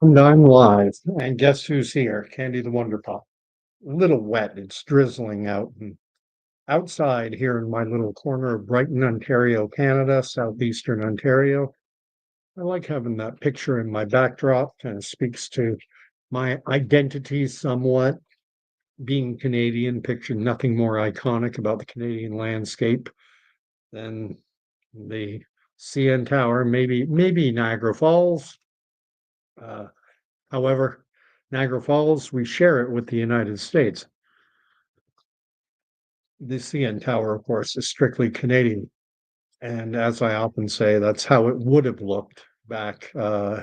And I'm live, and guess who's here? Candy the Wonder Pop. A little wet, it's drizzling out and outside here in my little corner of Brighton, Ontario, Canada, southeastern Ontario. I like having that picture in my backdrop, kind of speaks to my identity somewhat. Being Canadian, picture nothing more iconic about the Canadian landscape than the CN Tower, maybe Niagara Falls. Uh, However, Niagara Falls, we share it with the United States. The CN Tower, of course, is strictly Canadian. And as I often say, that's how it would have looked back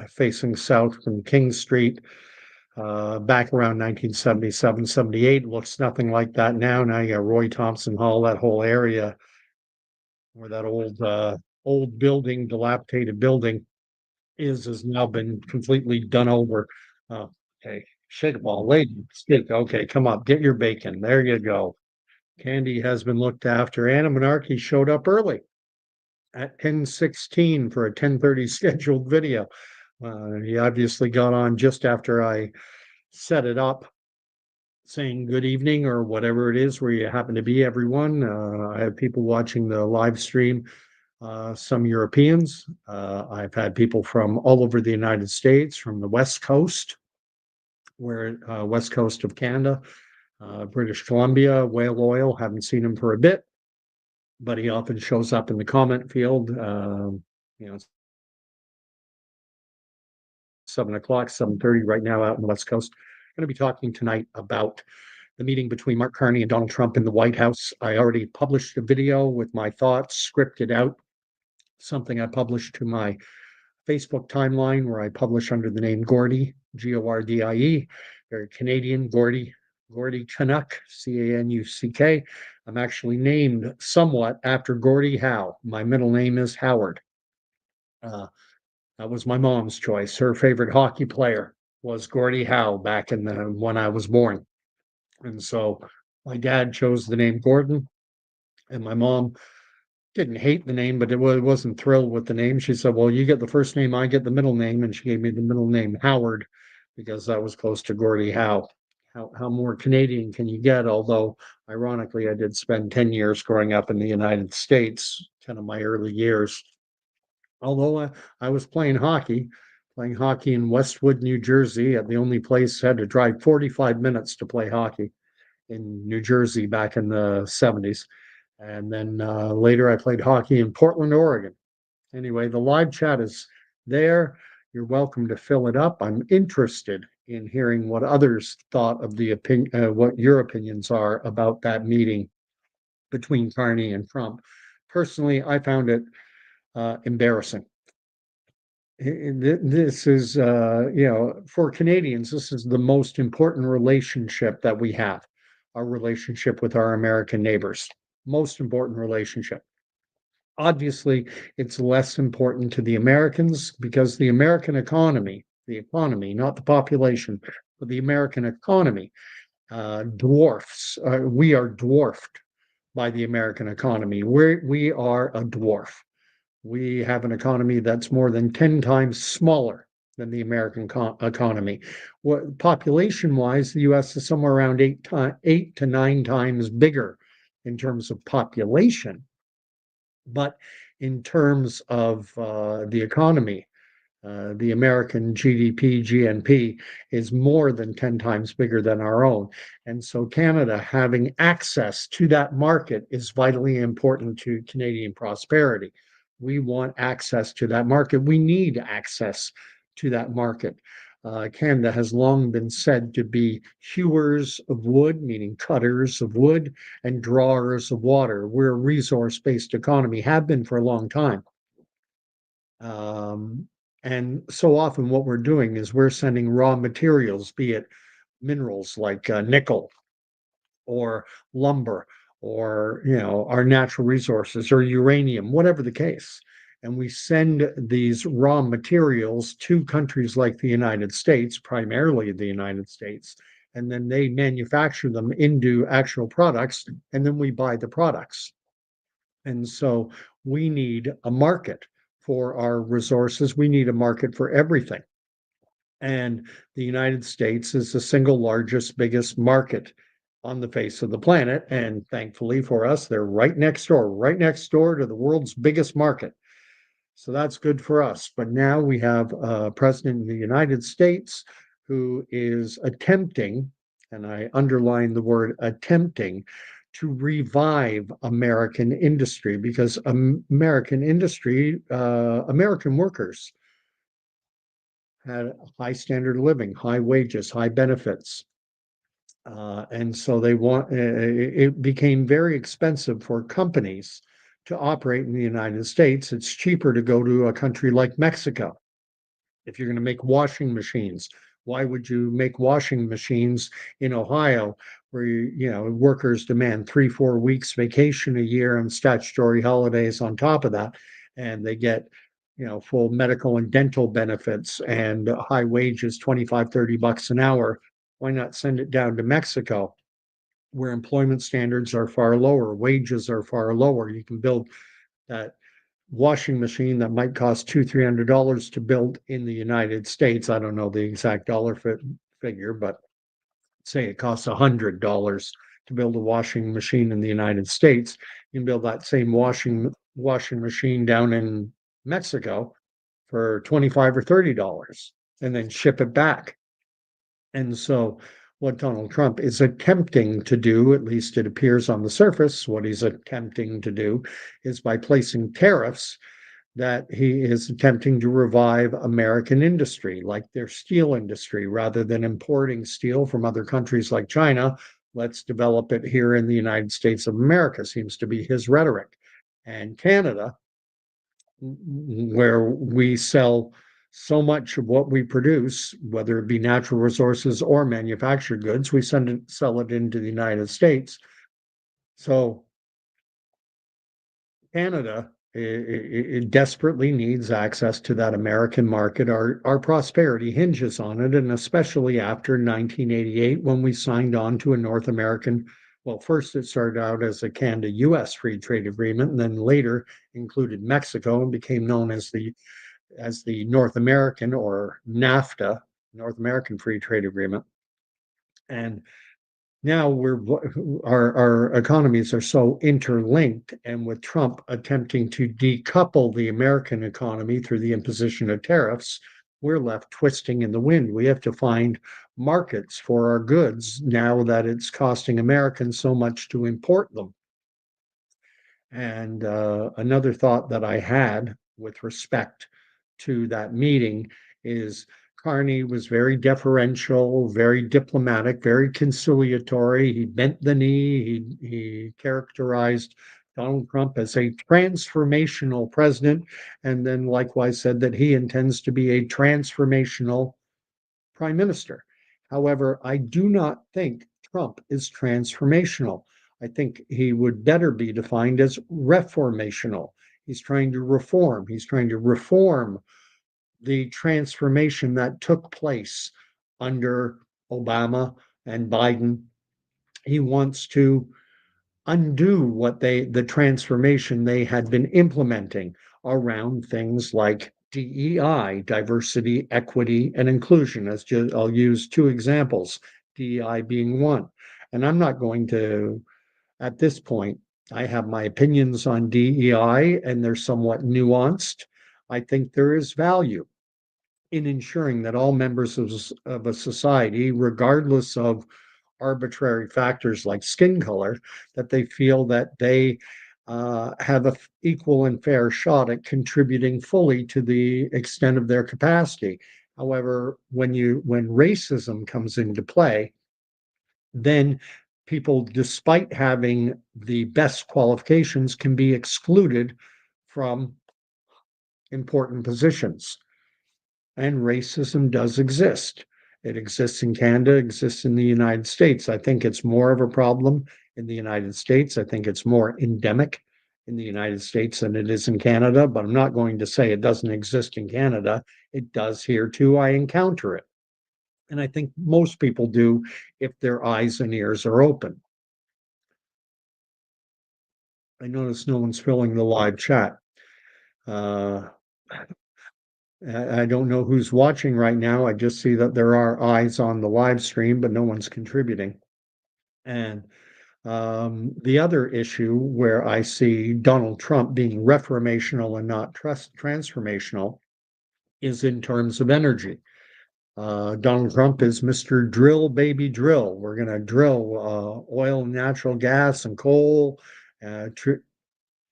facing south from King Street back around 1977, 78. Looks nothing like that now. Now you got Roy Thompson Hall, that whole area where that old building, dilapidated building has now been completely done over. Uh, okay, shake a ball, lady, stick. Okay, come up, get your bacon. There you go. Candy has been looked after. Anna Monarchy showed up early at 10:16 for a 10:30 scheduled video. He obviously got on just after I set it up, saying good evening or whatever it is where you happen to be, everyone. I have people watching the live stream, some Europeans. I've had people from all over the United States, from the West Coast, West Coast of Canada, British Columbia, Whale Oil. Haven't seen him for a bit, but he often shows up in the comment field. You know, 7 o'clock, 7:30 right now out in the West Coast. I'm going to be talking tonight about the meeting between Mark Carney and Donald Trump in the White House. I already published a video with my thoughts scripted out, something I published to my Facebook timeline where I publish under the name Gordie, Gordie, very Canadian, Gordie Canuck, Canuck. I'm actually named somewhat after Gordie Howe. My middle name is Howard. Uh, that was my mom's choice. Her favorite hockey player was Gordie Howe back in the when I was born. And so my dad chose the name Gordon, and my mom didn't hate the name, but wasn't thrilled with the name. She said, "Well, you get the first name, I get the middle name," and she gave me the middle name Howard because that was close to Gordie Howe. How more Canadian can you get? Although, ironically, I did spend 10 years growing up in the United States, kind of my early years. Although I was playing hockey in Westwood, New Jersey, at the only place I had to drive 45 minutes to play hockey in New Jersey back in the 70s. And then later I played hockey in Portland, Oregon. Anyway, the live chat is there. You're welcome to fill it up. I'm interested in hearing what others thought of the opinion, what your opinions are about that meeting between Carney and Trump. Personally, I found it embarrassing. This is, for Canadians, this is the most important relationship that we have, our relationship with our American neighbors. Most important relationship. Obviously, it's less important to the Americans because the American economy, not the population, but the American economy we are dwarfed by the American economy. We are a dwarf. We have an economy that's more than 10 times smaller than the American economy. What population wise, the US is somewhere around 8 to 9 times bigger in terms of population. But in terms of the economy, the American GDP, GNP is more than 10 times bigger than our own. And so Canada having access to that market is vitally important to Canadian prosperity. We want access to that market. We need access to that market. Canada has long been said to be hewers of wood, meaning cutters of wood, and drawers of water. We're a resource-based economy, have been for a long time. Um, and so often what we're doing is we're sending raw materials, be it minerals like nickel or lumber or our natural resources or uranium, whatever the case. And we send these raw materials to countries like the United States, primarily the United States, and then they manufacture them into actual products, and then we buy the products. And so we need a market for our resources. We need a market for everything. And the United States is the single largest, biggest market on the face of the planet. And thankfully for us, they're right next door to the world's biggest market. So that's good for us. But now we have a president in the United States who is attempting, and I underline the word attempting, to revive American industry because American industry, American workers had a high standard of living, high wages, high benefits. And so it became very expensive for companies to operate in the United States. It's cheaper to go to a country like Mexico. If you're going to make washing machines, why would you make washing machines in Ohio where workers demand 3-4 weeks vacation a year and statutory holidays on top of that, and they get full medical and dental benefits and high wages, 25-30 bucks an hour. Why not send it down to Mexico where employment standards are far lower, wages are far lower? You can build that washing machine that might cost $200-300 to build in the United States. I don't know the exact dollar figure, but say it costs $100 to build a washing machine in the United States. You can build that same washing machine down in Mexico for $25 or $30 and then ship it back. And so what Donald Trump is attempting to do, at least it appears on the surface, what he's attempting to do is by placing tariffs that he is attempting to revive American industry, like their steel industry, rather than importing steel from other countries like China. Let's develop it here in the United States of America, seems to be his rhetoric. And Canada, where we sell so much of what we produce, whether it be natural resources or manufactured goods, we sell it into the United States. So Canada it desperately needs access to that American market. Our prosperity hinges on it, and especially after 1988, when we signed on to a North American. Well, first it started out as a Canada-U.S. free trade agreement, and then later included Mexico and became known as the North American or NAFTA, North American Free Trade Agreement. And now our economies are so interlinked, and with Trump attempting to decouple the American economy through the imposition of tariffs, we're left twisting in the wind. We have to find markets for our goods now that it's costing Americans so much to import them. And another thought that I had with respect to that meeting is Carney was very deferential, very diplomatic, very conciliatory. He bent the knee. He characterized Donald Trump as a transformational president, and then likewise said that he intends to be a transformational prime minister. However, I do not think Trump is transformational. I think he would better be defined as reformational. He's trying to reform. He's trying to reform the transformation that took place under Obama and Biden. He wants to undo the transformation they had been implementing around things like DEI, diversity, equity, and inclusion. I'll use two examples, DEI being one. And I'm not going to, at this point, I have my opinions on DEI, and they're somewhat nuanced. I think there is value in ensuring that all members of a society, regardless of arbitrary factors like skin color, that they feel that they have an equal and fair shot at contributing fully to the extent of their capacity. However, when racism comes into play, then people, despite having the best qualifications, can be excluded from important positions. And racism does exist. It exists in Canada, exists in the United States. I think it's more of a problem in the United States. I think it's more endemic in the United States than it is in Canada, but I'm not going to say it doesn't exist in Canada. It does here too. I encounter it. And I think most people do if their eyes and ears are open. I notice no one's filling the live chat. Uh, I don't know who's watching right now. I just see that there are eyes on the live stream, but no one's contributing. And the other issue where I see Donald Trump being reformational and not transformational is in terms of energy. Donald Trump is Mr. Drill Baby Drill. We're going to drill oil, natural gas, and coal,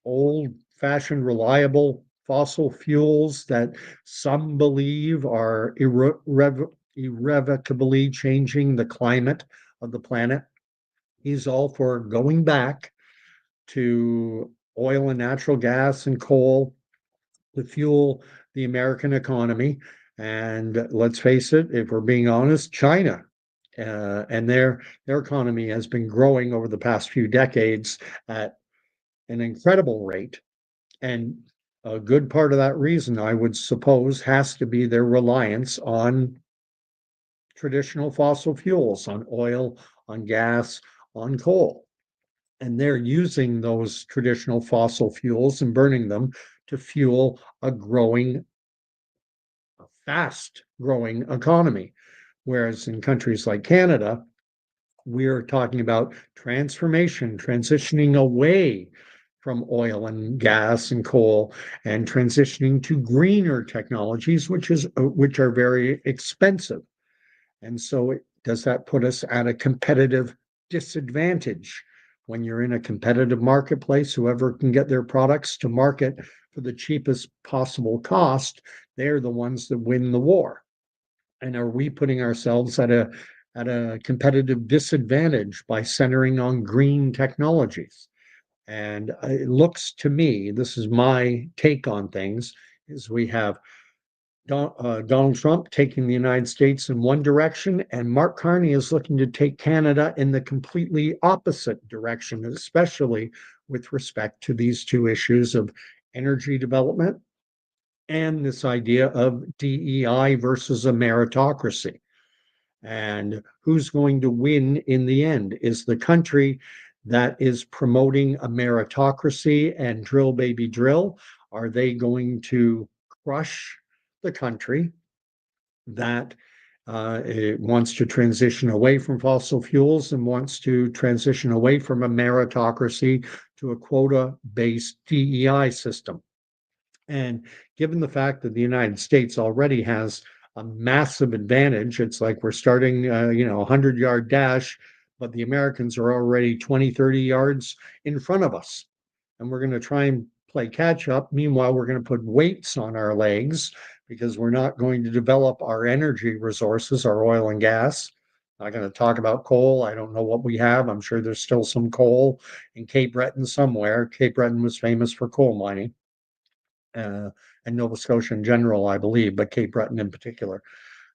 old fashioned, reliable fossil fuels that some believe are irrevocably changing the climate of the planet. He's all for going back to oil and natural gas and coal to fuel the American economy. And let's face it, if we're being honest, China and their economy has been growing over the past few decades at an incredible rate. And a good part of that reason, I would suppose, has to be their reliance on traditional fossil fuels, on oil, on gas, on coal. And they're using those traditional fossil fuels and burning them to fuel a fast growing economy. Whereas in countries like Canada, we're talking about transformation, transitioning away from oil and gas and coal and transitioning to greener technologies, which are very expensive. And so does that put us at a competitive disadvantage? When you're in a competitive marketplace, whoever can get their products to market for the cheapest possible cost, they're the ones that win the war. And are we putting ourselves at a competitive disadvantage by centering on green technologies? And it looks to me, this is my take on things, is we have Donald Trump taking the United States in one direction, and Mark Carney is looking to take Canada in the completely opposite direction, especially with respect to these two issues of energy development and this idea of DEI versus a meritocracy. And who's going to win in the end? Is the country that is promoting a meritocracy and drill baby drill? Are they going to crush the country that it wants to transition away from fossil fuels and wants to transition away from a meritocracy to a quota-based DEI system? And given the fact that the United States already has a massive advantage, it's like we're starting, a 100-yard dash, but the Americans are already 20, 30 yards in front of us. And we're going to try and play catch up. Meanwhile, we're going to put weights on our legs because we're not going to develop our energy resources, our oil and gas. I'm not going to talk about coal. I don't know what we have. I'm sure there's still some coal in Cape Breton somewhere. Cape Breton was famous for coal mining and Nova Scotia in general, I believe, but Cape Breton in particular.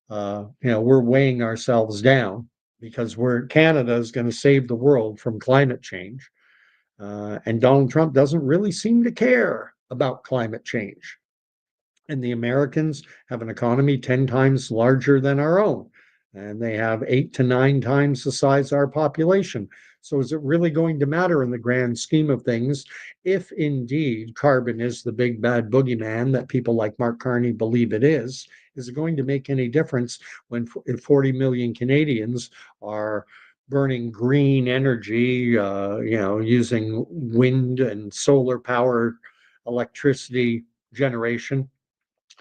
We're weighing ourselves down because Canada is going to save the world from climate change. And Donald Trump doesn't really seem to care about climate change. And the Americans have an economy 10 times larger than our own. And they have 8 to 9 times the size of our population. So is it really going to matter in the grand scheme of things if indeed carbon is the big bad boogeyman that people like Mark Carney believe it is? Is it going to make any difference when 40 million Canadians are burning green energy, using wind and solar powered electricity generation?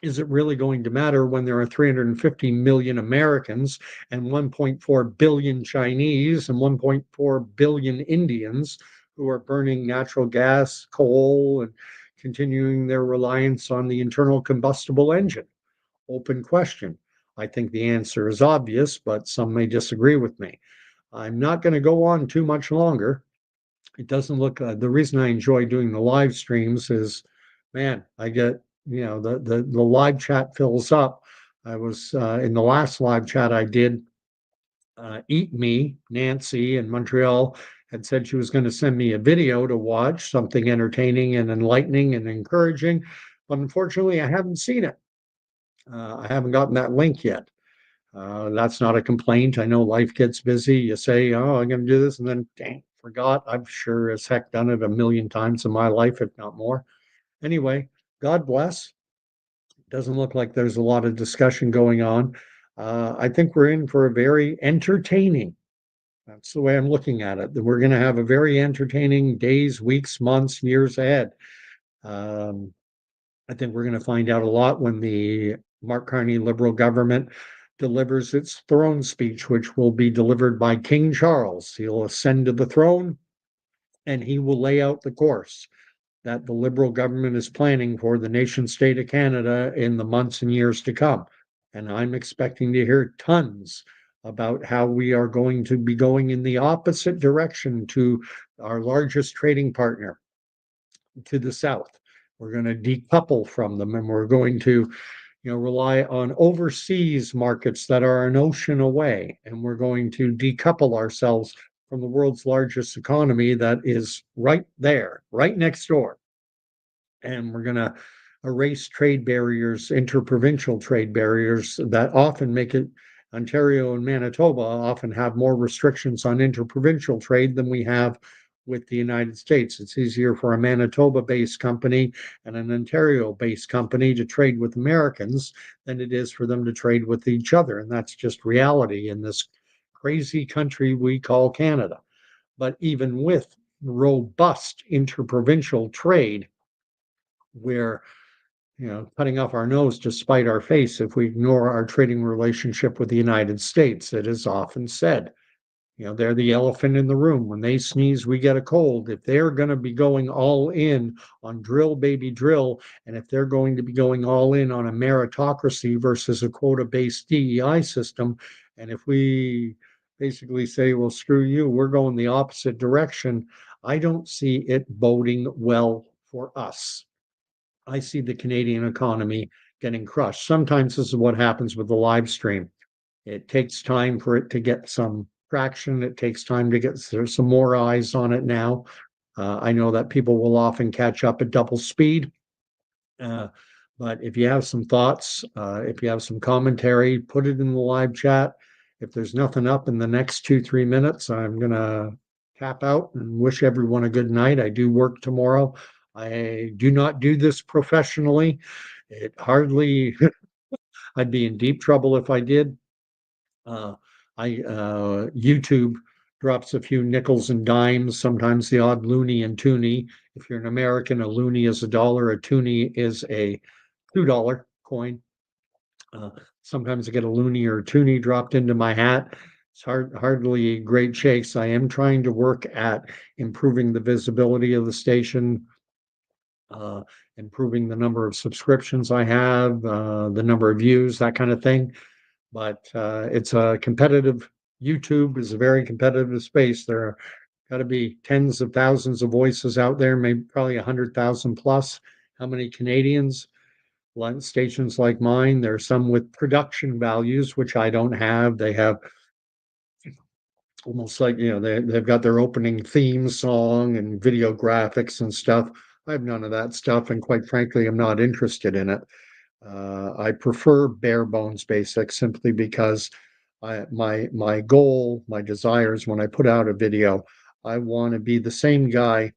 Is it really going to matter when there are 350 million Americans and 1.4 billion Chinese and 1.4 billion Indians who are burning natural gas, coal, and continuing their reliance on the internal combustible engine? Open question. I think the answer is obvious, but some may disagree with me. I'm not going to go on too much longer. It doesn't look, the reason I enjoy doing the live streams is, man, I get, the live chat fills up. I was in the last live chat I did, Eat Me, Nancy in Montreal had said she was going to send me a video to watch, something entertaining and enlightening and encouraging. But unfortunately, I haven't seen it. I haven't gotten that link yet. That's not a complaint. I know life gets busy. You say, oh, I'm going to do this, and then, dang, forgot. I've sure as heck done it a million times in my life, if not more. Anyway, God bless. Doesn't look like there's a lot of discussion going on. I think we're in for a very entertaining. That's the way I'm looking at it. That we're going to have a very entertaining days, weeks, months, years ahead. Um, I think we're going to find out a lot when the Mark Carney Liberal government delivers its throne speech, which will be delivered by King Charles. He'll ascend to the throne and he will lay out the course that the Liberal government is planning for the nation state of Canada in the months and years to come. And I'm expecting to hear tons about how we are going to be going in the opposite direction to our largest trading partner to the south. We're going to decouple from them and we're going to rely on overseas markets that are an ocean away. And we're going to decouple ourselves from the world's largest economy that is right there, right next door. And we're going to erase trade barriers, interprovincial trade barriers that often make it. Ontario and Manitoba often have more restrictions on interprovincial trade than we have with the United States. It's easier for a Manitoba-based company and an Ontario-based company to trade with Americans than it is for them to trade with each other. And that's just reality in this crazy country we call Canada. But even with robust interprovincial trade, we're cutting off our nose to spite our face if we ignore our trading relationship with the United States. It is often said, they're the elephant in the room. When they sneeze, we get a cold. If they're going to be going all in on drill, baby, drill, and if they're going to be going all in on a meritocracy versus a quota-based DEI system, and if we basically say, well, screw you, we're going the opposite direction, I don't see it boding well for us. I see the Canadian economy getting crushed. Sometimes this is what happens with the live stream. It takes time for it to get some traction. It takes time to get some more eyes on it now. I know that people will often catch up at double speed. Uh, but if you have some thoughts, if you have some commentary, put it in the live chat. If there's nothing up in the next 2-3 minutes, I'm going to tap out and wish everyone a good night. I do work tomorrow. I do not do this professionally. It hardly, I'd be in deep trouble if I did. YouTube drops a few nickels and dimes, sometimes the odd loony and toonie. If you're an American, a loony is $1, a toonie is a $2 coin. Sometimes I get a loony or a toonie dropped into my hat. It's hardly great shakes. I am trying to work at improving the visibility of the station, improving the number of subscriptions I have, the number of views, that kind of thing. But it's a competitive. YouTube is a very competitive space. There are got to be tens of thousands of voices out there, maybe probably 100,000 plus. How many Canadians? Stations like mine, there are some with production values, which I don't have. They have almost like, they've got their opening theme song and video graphics and stuff. I have none of that stuff. And quite frankly, I'm not interested in it. I prefer bare bones basics simply because my goal, my desires when I put out a video, I want to be the same guy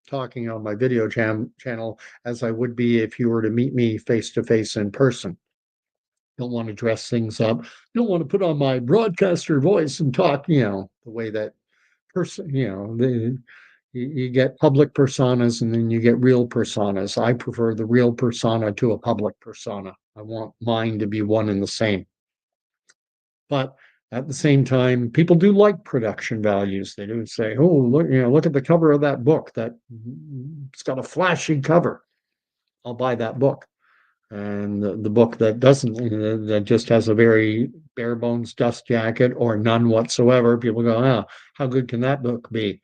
talking on my video channel as I would be if you were to meet me face to face in person. Don't want to dress things up. Don't want to put on my broadcaster voice and talk, the way that person, you get public personas and then you get real personas. I prefer the real persona to a public persona. I want mine to be one and the same. But at the same time, people do like production values. They do say, "Oh, look at the cover of that book. It's got a flashy cover. I'll buy that book." And the book that doesn't, that just has a very bare bones dust jacket or none whatsoever, people go, "Oh, how good can that book be?"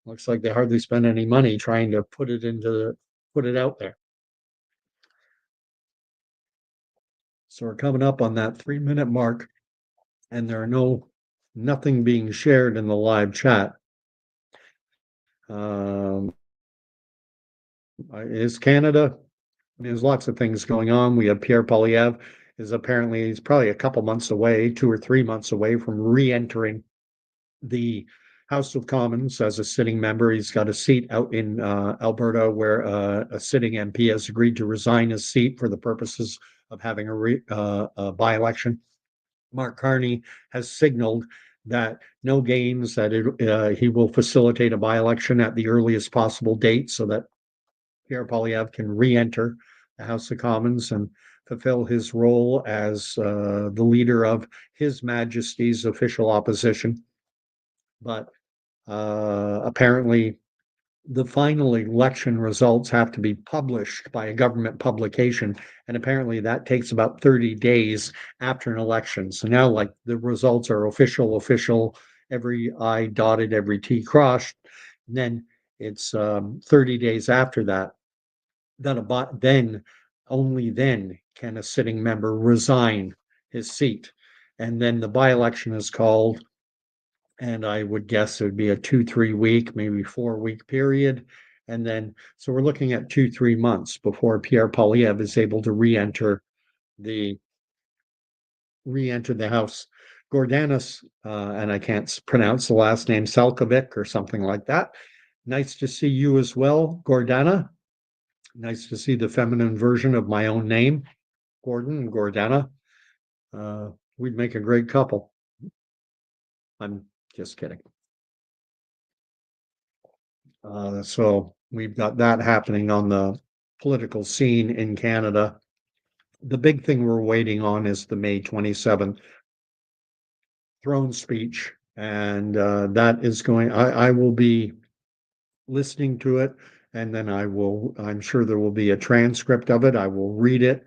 Looks like they hardly spend any money trying to put it out there. So we're coming up on that 3-minute mark, and there are nothing being shared in the live chat. Is Canada? There's lots of things going on. We have Pierre Polyv he's probably a couple months away, 2 or 3 months away from re-entering the House of Commons as a sitting member. He's got a seat out in Alberta where a sitting MP has agreed to resign his seat for the purposes of having a by-election. Mark Carney has signaled that no games, that he will facilitate a by-election at the earliest possible date so that Pierre Polyv can re-enter the House of Commons and fulfill his role as the leader of His Majesty's official opposition. But apparently, the final election results have to be published by a government publication, and apparently that takes about 30 days after an election. So now, like, the results are official, every I dotted, every T crossed. And then it's 30 days after that, then only then can a sitting member resign his seat. And then the by-election is called, and I would guess it would be a 2-3 week, maybe 4 week period. And then, so we're looking at 2-3 months before Pierre Poilievre is able to the re-enter the House. Gordanis, and I can't pronounce the last name, Salkovic or something like that. Nice to see you as well, Gordana. Nice to see the feminine version of my own name, Gordon and Gordana. We'd make a great couple. I'm just kidding. So we've got that happening on the political scene in Canada. The big thing we're waiting on is the May 27th throne speech, and that is going. I will be listening to it, and then I'm sure there will be a transcript of it. I will read it.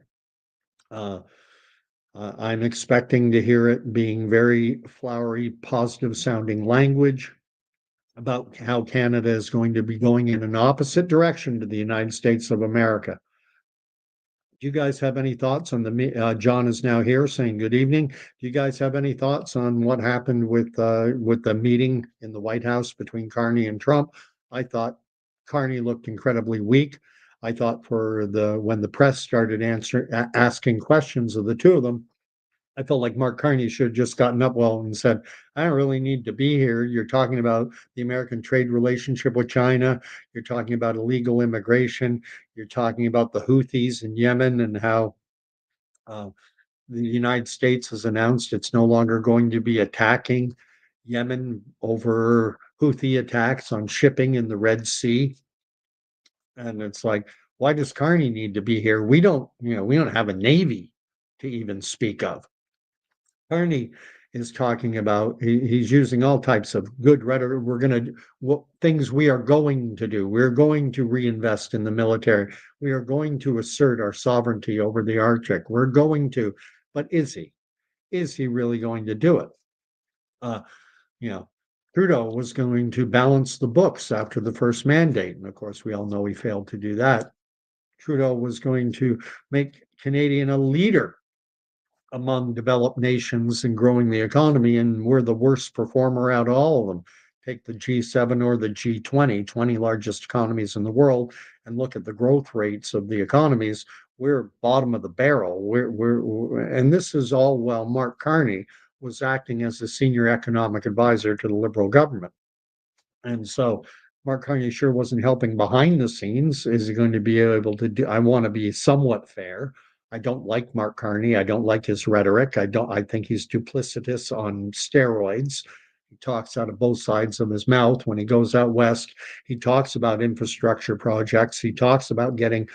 I'm expecting to hear it being very flowery, positive sounding language about how Canada is going to be going in an opposite direction to the United States of America. Do you guys have any thoughts on John is now here saying good evening. Do you guys have any thoughts on what happened with the meeting in the White House between Carney and Trump? I thought Carney looked incredibly weak. I thought when the press started asking questions of the two of them, I felt like Mark Carney should have just gotten up and said, I don't really need to be here. You're talking about the American trade relationship with China. You're talking about illegal immigration. You're talking about the Houthis in Yemen and how the United States has announced it's no longer going to be attacking Yemen over Houthi attacks on shipping in the Red Sea. And it's like, why does Carney need to be here? We don't have a Navy to even speak of. Carney is talking about, he's using all types of good rhetoric. Things we are going to do. We're going to reinvest in the military. We are going to assert our sovereignty over the Arctic. We're going to, but is he? Is he really going to do it? Trudeau was going to balance the books after the first mandate. And of course, we all know he failed to do that. Trudeau was going to make Canadian a leader among developed nations in growing the economy, and we're the worst performer out of all of them. Take the G7 or the G20, 20 largest economies in the world, and look at the growth rates of the economies. We're bottom of the barrel. And this is all while Mark Carney was acting as a senior economic advisor to the Liberal government. And so Mark Carney sure wasn't helping behind the scenes. Is he going to be able to do? I want to be somewhat fair. I don't like Mark Carney. I don't like his rhetoric. I think he's duplicitous on steroids. He talks out of both sides of his mouth. When he goes out west, he talks about infrastructure projects. He talks about getting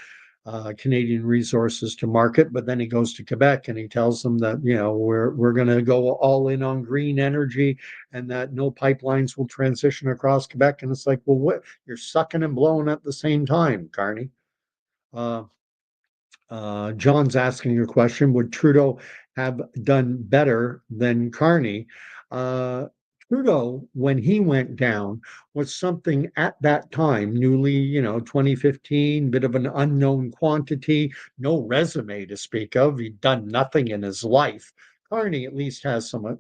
Canadian resources to market, but then he goes to Quebec and he tells them that, we're going to go all in on green energy and that no pipelines will transition across Quebec. And it's like, well, what? You're sucking and blowing at the same time, Carney. John's asking a question. Would Trudeau have done better than Carney? Trudeau, when he went down, was something at that time, newly, 2015, bit of an unknown quantity, no resume to speak of. He'd done nothing in his life. Carney at least has some,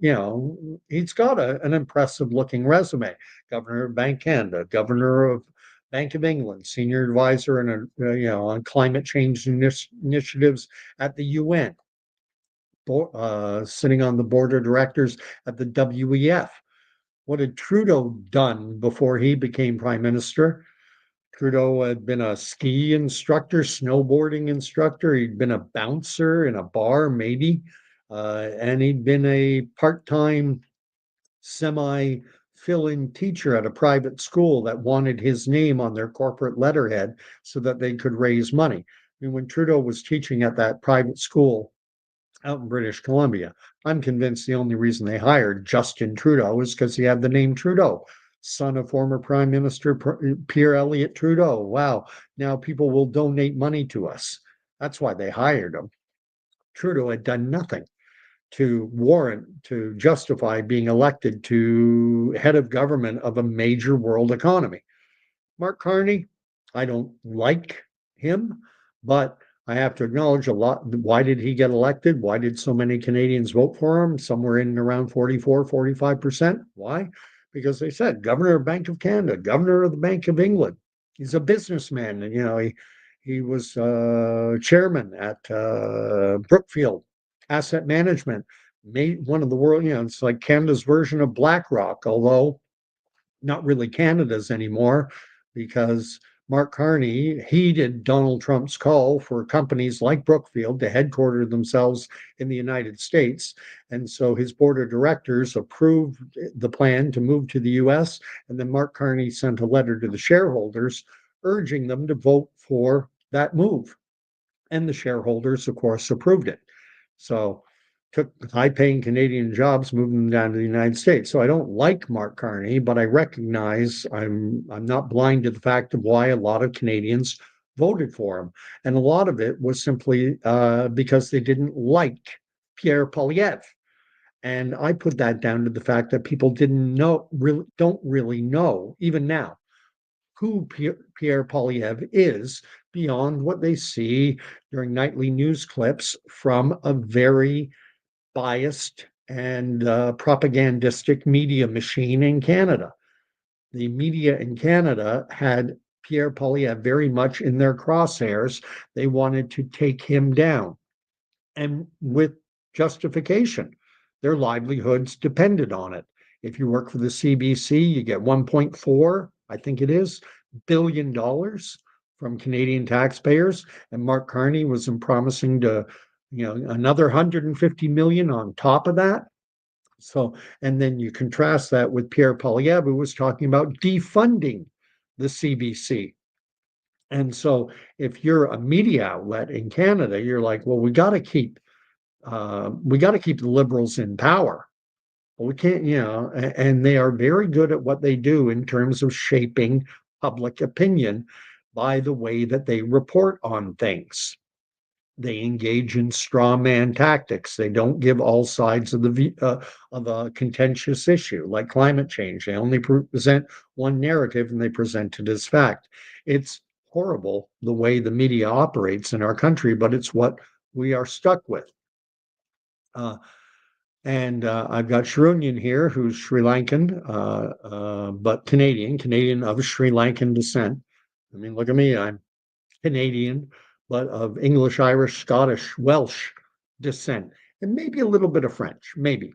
he's got an impressive looking resume. Governor of Bank Canada, governor of Bank of England, senior advisor on climate change initiatives at the UN, sitting on the board of directors at the WEF. What had Trudeau done before he became prime minister? Trudeau had been a ski instructor, snowboarding instructor. He'd been a bouncer in a bar, maybe. And he'd been a part-time semi fill-in teacher at a private school that wanted his name on their corporate letterhead so that they could raise money. I mean, when Trudeau was teaching at that private school out in British Columbia, I'm convinced the only reason they hired Justin Trudeau is because he had the name Trudeau, son of former Prime Minister Pierre Elliott Trudeau. Wow, now people will donate money to us. That's why they hired him. Trudeau had done nothing to justify being elected to head of government of a major world economy. Mark Carney, I don't like him, but I have to acknowledge a lot. Why did he get elected? Why did so many Canadians vote for him? Somewhere in around 44, 45%. Why? Because they said governor of Bank of Canada, governor of the Bank of England. He's a businessman, and he was chairman at Brookfield Asset Management, made one of the world. It's like Canada's version of BlackRock, although not really Canada's anymore, because Mark Carney heeded Donald Trump's call for companies like Brookfield to headquarter themselves in the United States. And so his board of directors approved the plan to move to the US. And then Mark Carney sent a letter to the shareholders urging them to vote for that move. And the shareholders, of course, approved it. So took high-paying Canadian jobs, moving them down to the United States. So I don't like Mark Carney, but I recognize I'm not blind to the fact of why a lot of Canadians voted for him, and a lot of it was simply because they didn't like Pierre Polyv. And I put that down to the fact that people don't really know, even now, who Pierre Polyv is beyond what they see during nightly news clips from a very biased and propagandistic media machine in Canada. The media in Canada had Pierre Poilievre very much in their crosshairs. They wanted to take him down, and with justification. Their livelihoods depended on it. If you work for the CBC, you get 1.4, I think it is, billion dollars from Canadian taxpayers. And Mark Carney was promising to, another 150 million on top of that. So, and then you contrast that with Pierre Poilievre, who was talking about defunding the CBC. And so, if you're a media outlet in Canada, you're like, well, we got to keep the liberals in power. Well, we can't, and they are very good at what they do in terms of shaping public opinion by the way that they report on things. They engage in straw man tactics. They don't give all sides of a contentious issue like climate change. They only present one narrative, and they present it as fact. It's horrible the way the media operates in our country, but it's what we are stuck with. And I've got Sharunian here, who's Sri Lankan, but Canadian of Sri Lankan descent. I mean, look at me, I'm Canadian, but of English, Irish, Scottish, Welsh descent, and maybe a little bit of French, maybe,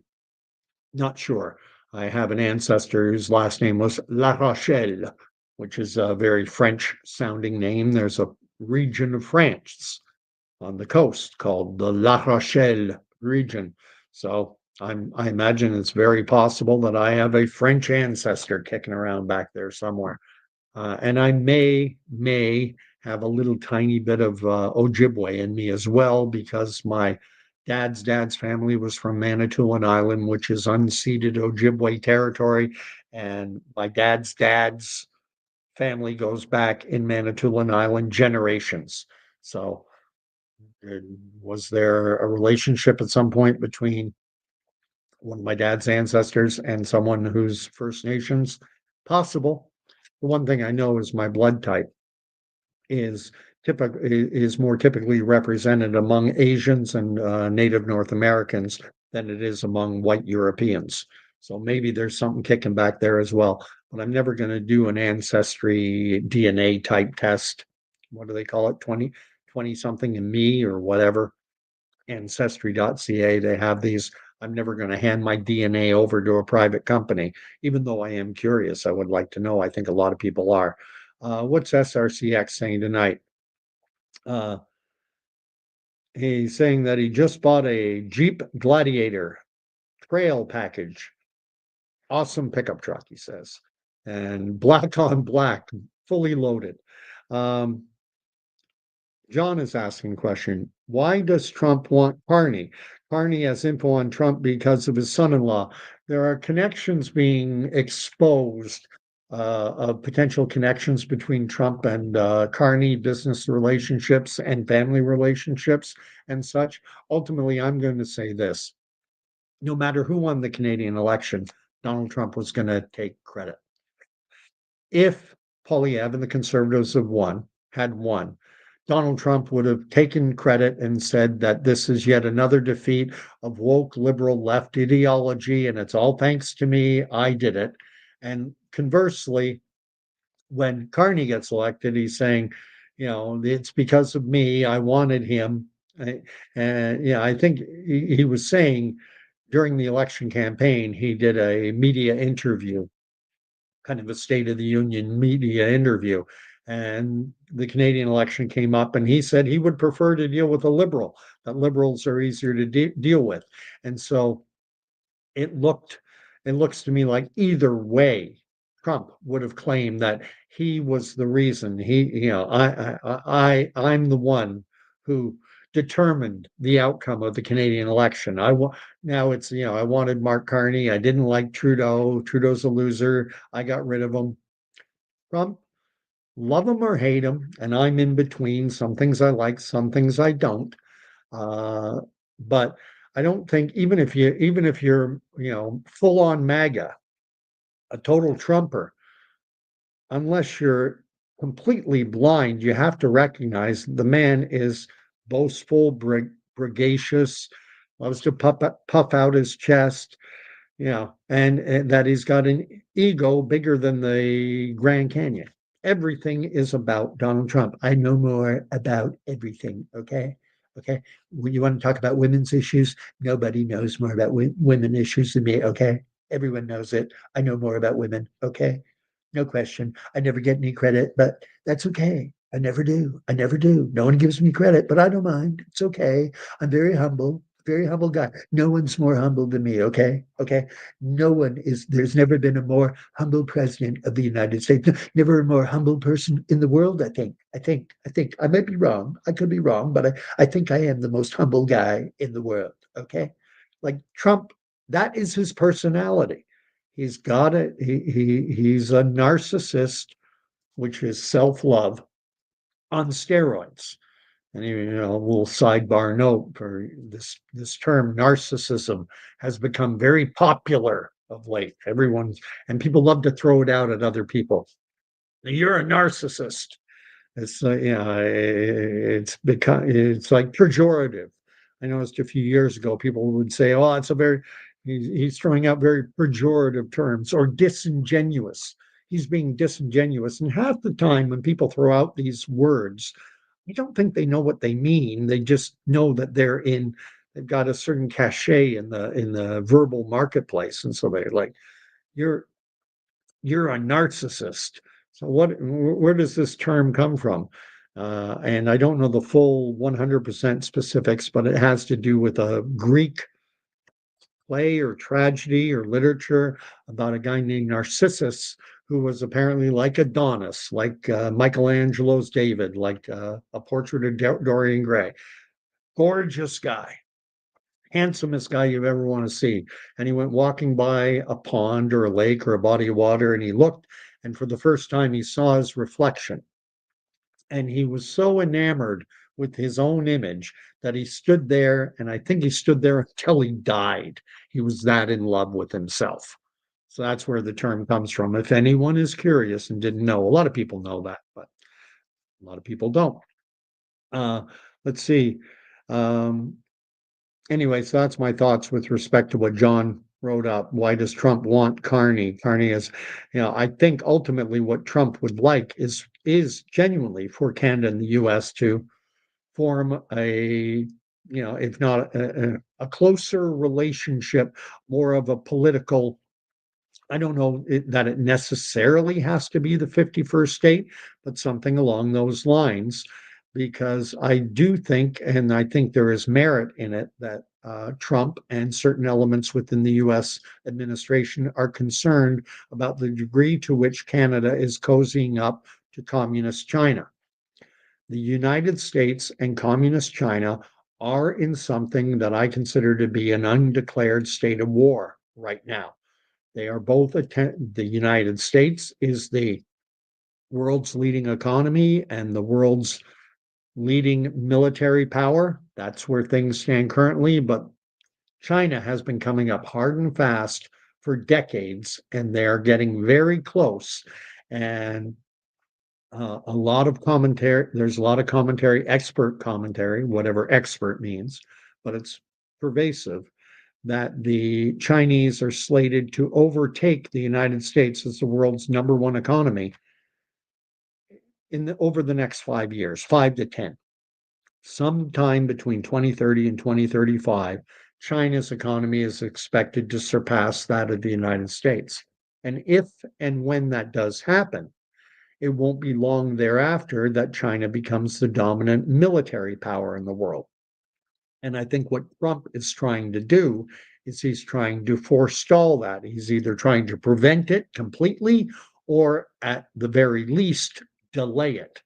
not sure. I have an ancestor whose last name was La Rochelle, which is a very French sounding name. There's a region of France on the coast called the La Rochelle region. So I imagine it's very possible that I have a French ancestor kicking around back there somewhere. And I may have a little tiny bit of Ojibwe in me as well, because my dad's family was from Manitoulin Island, which is unceded Ojibwe territory. And my dad's family goes back in Manitoulin Island generations. So was there a relationship at some point between one of my dad's ancestors and someone who's First Nations? Possible. The one thing I know is my blood type is more typically represented among Asians and Native North Americans than it is among white Europeans. So maybe there's something kicking back there as well. But I'm never going to do an ancestry DNA type test. What do they call it? 20 something in me or whatever. Ancestry.ca. They have these. I'm never going to hand my DNA over to a private company, even though I am curious. I would like to know. I think a lot of people are. What's SRCX saying tonight? Uh, he's saying that he just bought a Jeep Gladiator trail package. Awesome pickup truck, he says. And black on black, fully loaded. Um, John is asking a question. Why does Trump want Carney? Carney has info on Trump because of his son-in-law. There are connections being exposed, of potential connections between Trump and Carney, business relationships and family relationships and such. Ultimately, I'm going to say this. No matter who won the Canadian election, Donald Trump was going to take credit. If Polyv and the Conservatives had won, Donald Trump would have taken credit and said that this is yet another defeat of woke liberal left ideology, and it's all thanks to me. I did it. And conversely, when Carney gets elected, he's saying, it's because of me. I wanted him. And yeah, I think he was saying during the election campaign, he did a media interview, kind of a State of the Union media interview. And the Canadian election came up, and he said he would prefer to deal with a liberal, that liberals are easier to deal with. And so it looks to me like either way, Trump would have claimed that he was the reason. I'm the one who determined the outcome of the Canadian election. Now it's, I wanted Mark Carney. I didn't like Trudeau. Trudeau's a loser. I got rid of him. Trump, love him or hate him, and I'm in between. Some things I like, some things I don't. Uh, but I don't think even if you're full on MAGA, a total Trumper, unless you're completely blind, you have to recognize the man is boastful, bragacious, loves to puff out his chest, and that he's got an ego bigger than the Grand Canyon. Everything is about Donald Trump. I know more about everything. Okay. Okay. When you want to talk about women's issues, nobody knows more about women issues than me. Okay. Everyone knows it. I know more about women. Okay. No question. I never get any credit, but that's okay. I never do. I never do. No one gives me credit, but I don't mind. It's okay. I'm very humble guy. No one's more humble than me. Okay. Okay. There's never been a more humble president of the United States. Never a more humble person in the world. I think I might be wrong. I could be wrong, but I think I am the most humble guy in the world. Okay. Like Trump, that is his personality. He's got it. He's a narcissist, which is self-love on steroids. And a little sidebar note for this term narcissism has become very popular of late. And people love to throw it out at other people. You're a narcissist. It's it's like pejorative. I noticed a few years ago people would say, "Oh, he's throwing out very pejorative terms," or disingenuous. He's being disingenuous, and half the time when people throw out these words, I don't think they know what they mean. They just know that they've got a certain cachet in the verbal marketplace, and so they're like, "You're you're a narcissist." So where does this term come from? And I don't know the full 100% specifics, but it has to do with a Greek play or tragedy or literature about a guy named Narcissus who was apparently like Adonis, like Michelangelo's David, like a portrait of Dorian Gray. Gorgeous guy, handsomest guy you ever want to see. And he went walking by a pond or a lake or a body of water, and he looked, and for the first time, he saw his reflection. And he was so enamored with his own image that he stood there, and I think he stood there until he died. He was that in love with himself. So that's where the term comes from. If anyone is curious and didn't know, a lot of people know that, but a lot of people don't. Uh, let's see. Um, anyway, so that's my thoughts with respect to what John wrote up. Why does Trump want Carney? Carney is, I think ultimately what Trump would like is genuinely for Canada and the US to form a if not a closer relationship, more of a political. I don't know that it necessarily has to be the 51st state, but something along those lines, because I do think, and I think there is merit in it, that Trump and certain elements within the US administration are concerned about the degree to which Canada is cozying up to communist China. The United States and communist China are in something that I consider to be an undeclared state of war right now. They are both, the United States is the world's leading economy and the world's leading military power. That's where things stand currently. But China has been coming up hard and fast for decades, and they're getting very close. And a lot of commentary, there's a lot of commentary, expert commentary, whatever expert means, but it's pervasive, that the Chinese are slated to overtake the United States as the world's #1 economy over the next 5 years, 5 to 10. Sometime between 2030 and 2035, China's economy is expected to surpass that of the United States. And if and when that does happen, it won't be long thereafter that China becomes the dominant military power in the world. And I think what Trump is trying to do is he's trying to forestall that. He's either trying to prevent it completely or at the very least delay it.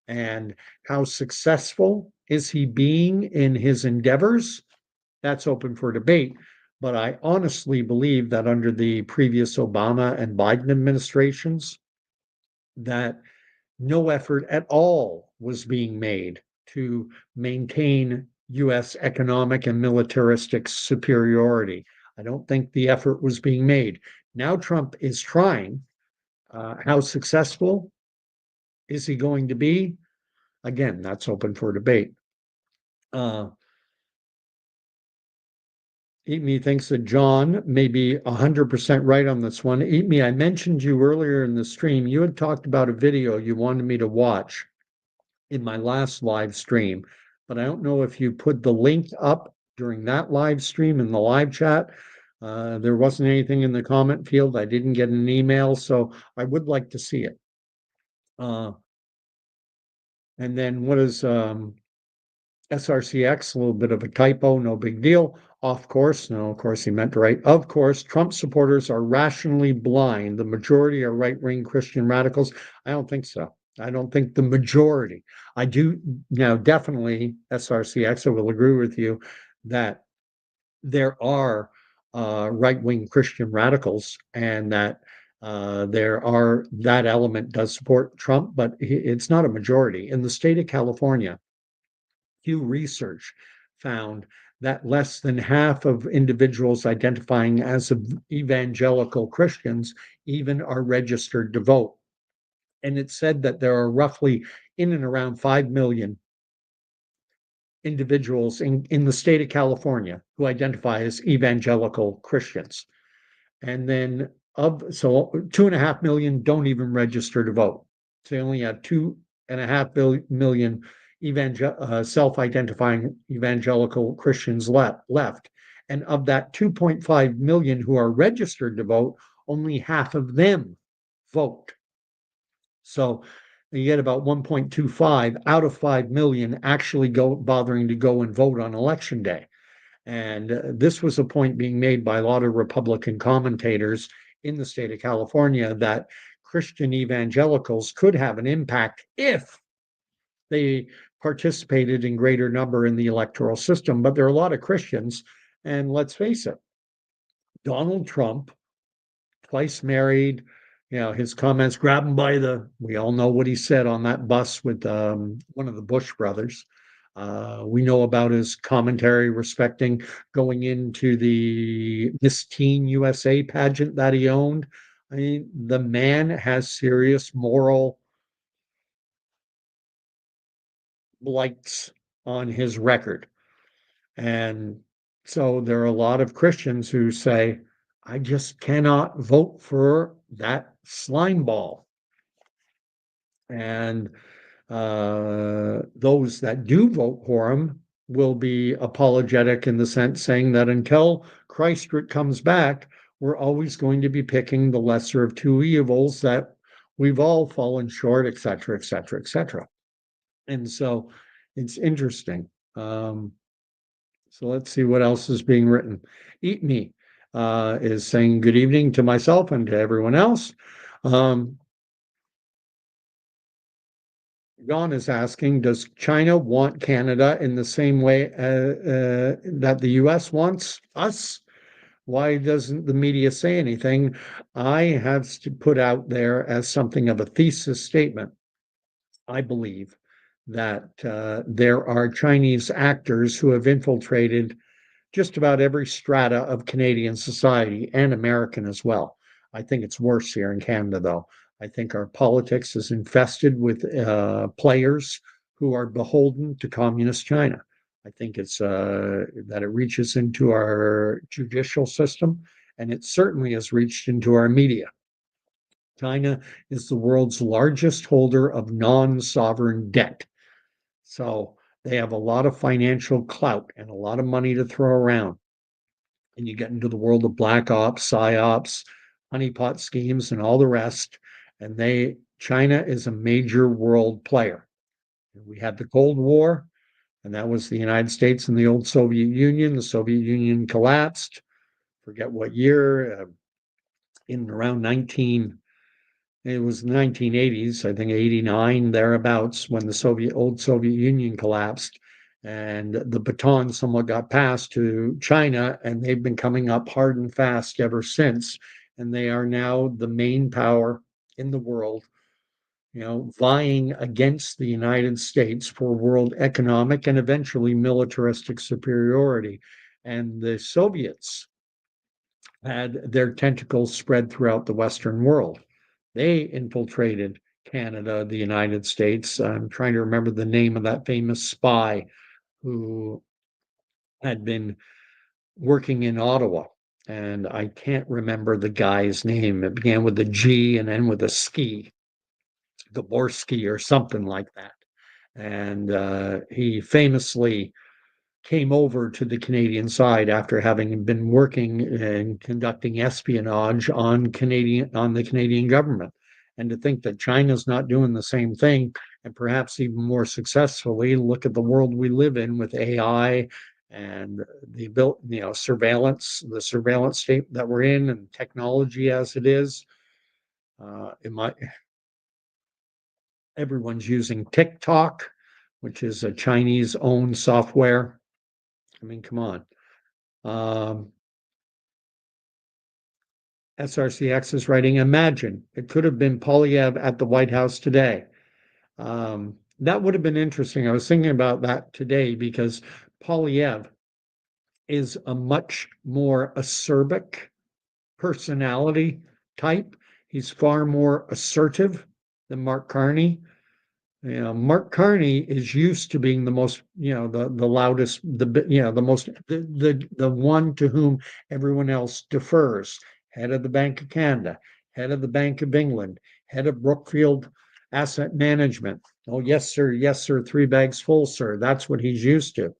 And how successful is he being in his endeavors? That's open for debate. But I honestly believe that under the previous Obama and Biden administrations, that no effort at all was being made to maintain US economic and militaristic superiority. I don't think the effort was being made. Now Trump is trying. How successful is he going to be? Again, that's open for debate. Eat Me thinks that John may be 100% right on this one. Eat Me, I mentioned you earlier in the stream. You had talked about a video you wanted me to watch in my last live stream, but I don't know if you put the link up during that live stream in the live chat. There wasn't anything in the comment field. I didn't get an email, so I would like to see it. And then what is SRCX? A little bit of a typo, no big deal. Of course, no, of course he meant to write. Of course, Trump supporters are rationally blind. The majority are right-wing Christian radicals. I don't think so. I don't think the majority. I do now, definitely SRCX, I will agree with you that there are right-wing Christian radicals and that that element does support Trump, but it's not a majority. In the state of California, Pew Research found that less than half of individuals identifying as evangelical Christians even are registered to vote. And it said that there are roughly in and around 5 million individuals in the state of California who identify as evangelical Christians. And then so 2.5 million don't even register to vote. So you only have 2.5 million self-identifying evangelical Christians left. And of that 2.5 million who are registered to vote, only half of them vote. So you get about 1.25 out of 5 million actually bothering to go and vote on election day. And this was a point being made by a lot of Republican commentators in the state of California that Christian evangelicals could have an impact if they participated in greater number in the electoral system. But there are a lot of Christians, and let's face it, Donald Trump, twice married, his comments, grab him by we all know what he said on that bus with one of the Bush brothers. We know about his commentary respecting going into the Miss Teen USA pageant that he owned. I mean, the man has serious moral blights on his record. And so there are a lot of Christians who say, I just cannot vote for that slime ball. And those that do vote for him will be apologetic in the sense saying that until Christ comes back, we're always going to be picking the lesser of two evils, that we've all fallen short, et cetera, et cetera, et cetera. And so it's interesting. So let's see what else is being written. Eat Me is saying good evening to myself and to everyone else. John is asking, does China want Canada in the same way that the US wants us? Why doesn't the media say anything? I have to put out there as something of a thesis statement. I believe that there are Chinese actors who have infiltrated just about every strata of Canadian society and American as well. I think it's worse here in Canada, though. I think our politics is infested with players who are beholden to communist China. I think it's that it reaches into our judicial system, and it certainly has reached into our media. China is the world's largest holder of non-sovereign debt. So they have a lot of financial clout and a lot of money to throw around. And you get into the world of black ops, psyops, honeypot schemes, and all the rest. And China is a major world player. We had the Cold War, and that was the United States and the old Soviet Union. The Soviet Union collapsed. Forget what year, in around it was 1980s, I think 89, thereabouts, when the old Soviet Union collapsed. And the baton somewhat got passed to China, and they've been coming up hard and fast ever since. And they are now the main power in the world, vying against the United States for world economic and eventually militaristic superiority. And the Soviets had their tentacles spread throughout the Western world. They infiltrated Canada, the United States. I'm trying to remember the name of that famous spy who had been working in Ottawa. And I can't remember the guy's name. It began with a G and ended with a ski, Gaborski or something like that. And he famously came over to the Canadian side after having been working and conducting espionage on the Canadian government. And to think that China's not doing the same thing, and perhaps even more successfully, look at the world we live in with AI and the surveillance, the surveillance state that we're in, and technology as it is. Everyone's using TikTok, which is a Chinese-owned software. I mean, come on. SRCX is writing, imagine it could have been Polyv at the White House today. That would have been interesting. I was thinking about that today because Polyv is a much more acerbic personality type. He's far more assertive than Mark Carney. Mark Carney is used to being the most, the loudest, the most, the one to whom everyone else defers. Head of the Bank of Canada, head of the Bank of England, head of Brookfield Asset Management. Oh, yes, sir, 3 bags full, sir. That's what he's used to.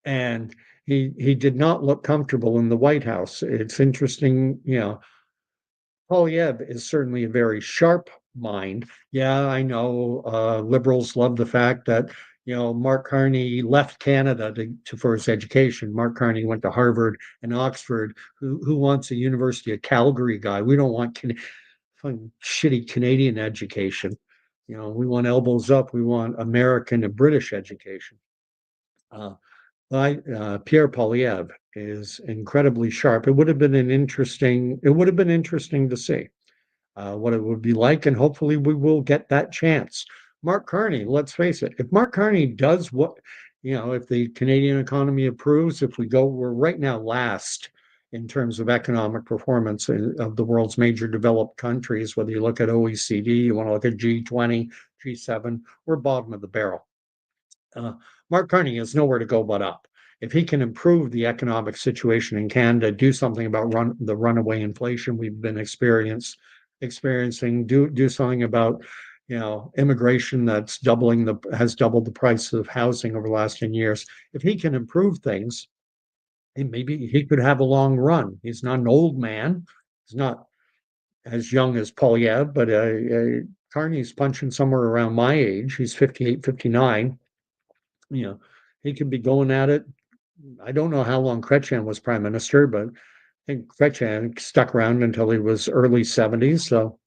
And he did not look comfortable in the White House. It's interesting, Polyv is certainly a very sharp mind. Yeah, I know liberals love the fact that Mark Carney left Canada for his education. Mark Carney went to Harvard and Oxford. Who wants a University of Calgary guy? We don't want shitty Canadian education. We want elbows up. We want American and British education. Pierre Poilievre is incredibly sharp. It would have been interesting to see what it would be like, and hopefully we will get that chance. Mark Carney, let's face it, if Mark Carney does if the Canadian economy improves, we're right now last in terms of economic performance of the world's major developed countries, whether you look at OECD, you want to look at G20, G7, we're bottom of the barrel. Mark Carney has nowhere to go but up. If he can improve the economic situation in Canada, do something about the runaway inflation we've been experiencing, do something about immigration that's has doubled the price of housing over the last 10 years. If he can improve things, maybe he could have a long run. He's not an old man. He's not as young as Polyv, but Carney's punching somewhere around my age. He's 58, 59. He could be going at it. I don't know how long Chrétien was prime minister, but I think Chrétien stuck around until he was early 70s. So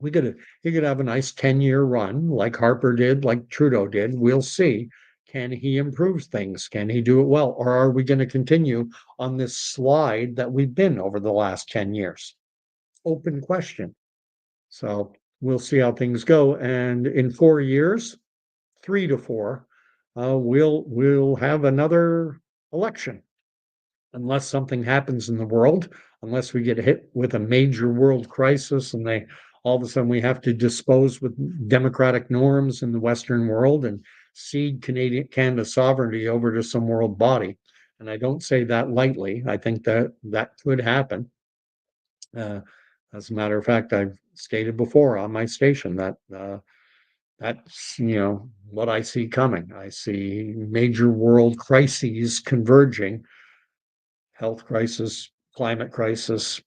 he could have a nice 10-year run like Harper did, like Trudeau did. We'll see. Can he improve things? Can he do it well? Or are we going to continue on this slide that we've been over the last 10 years? Open question. So we'll see how things go. And in 4 years, 3 to 4, we'll have another election, unless something happens in the world, unless we get hit with a major world crisis and all of a sudden we have to dispose with democratic norms in the Western world and cede Canada sovereignty over to some world body. And I don't say that lightly. I think that could happen. As a matter of fact, I've stated before on my station that that's what I see coming. I see major world crises converging: health crisis, climate crisis,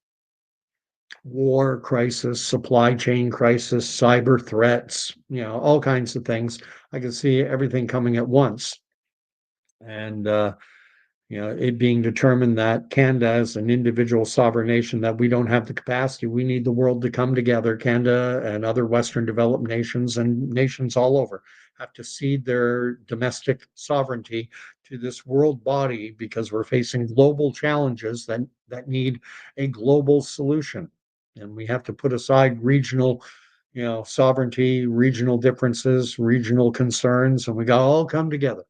war crisis, supply chain crisis, cyber threats, all kinds of things. I can see everything coming at once. And it being determined that Canada, as an individual sovereign nation, that we don't have the capacity. We need the world to come together. Canada and other Western developed nations and nations all over have to cede their domestic sovereignty to this world body, because we're facing global challenges that need a global solution. And we have to put aside regional sovereignty, regional differences, regional concerns, and we got to all come together,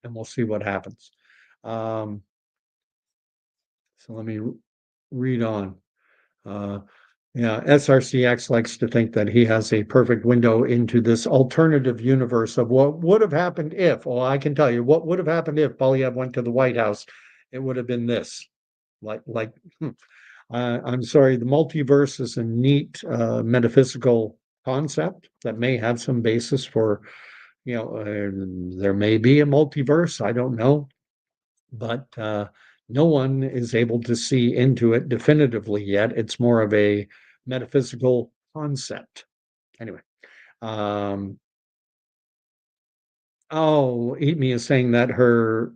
and we'll see what happens. So let me read on. SRCX likes to think that he has a perfect window into this alternative universe of what would have happened if. Well, I can tell you what would have happened if Polyv went to the White House. It would have been this. I'm sorry, the multiverse is a neat metaphysical concept that may have some basis for, there may be a multiverse. I don't know. But no one is able to see into it definitively yet. It's more of a metaphysical concept. Anyway, Eat Me is saying that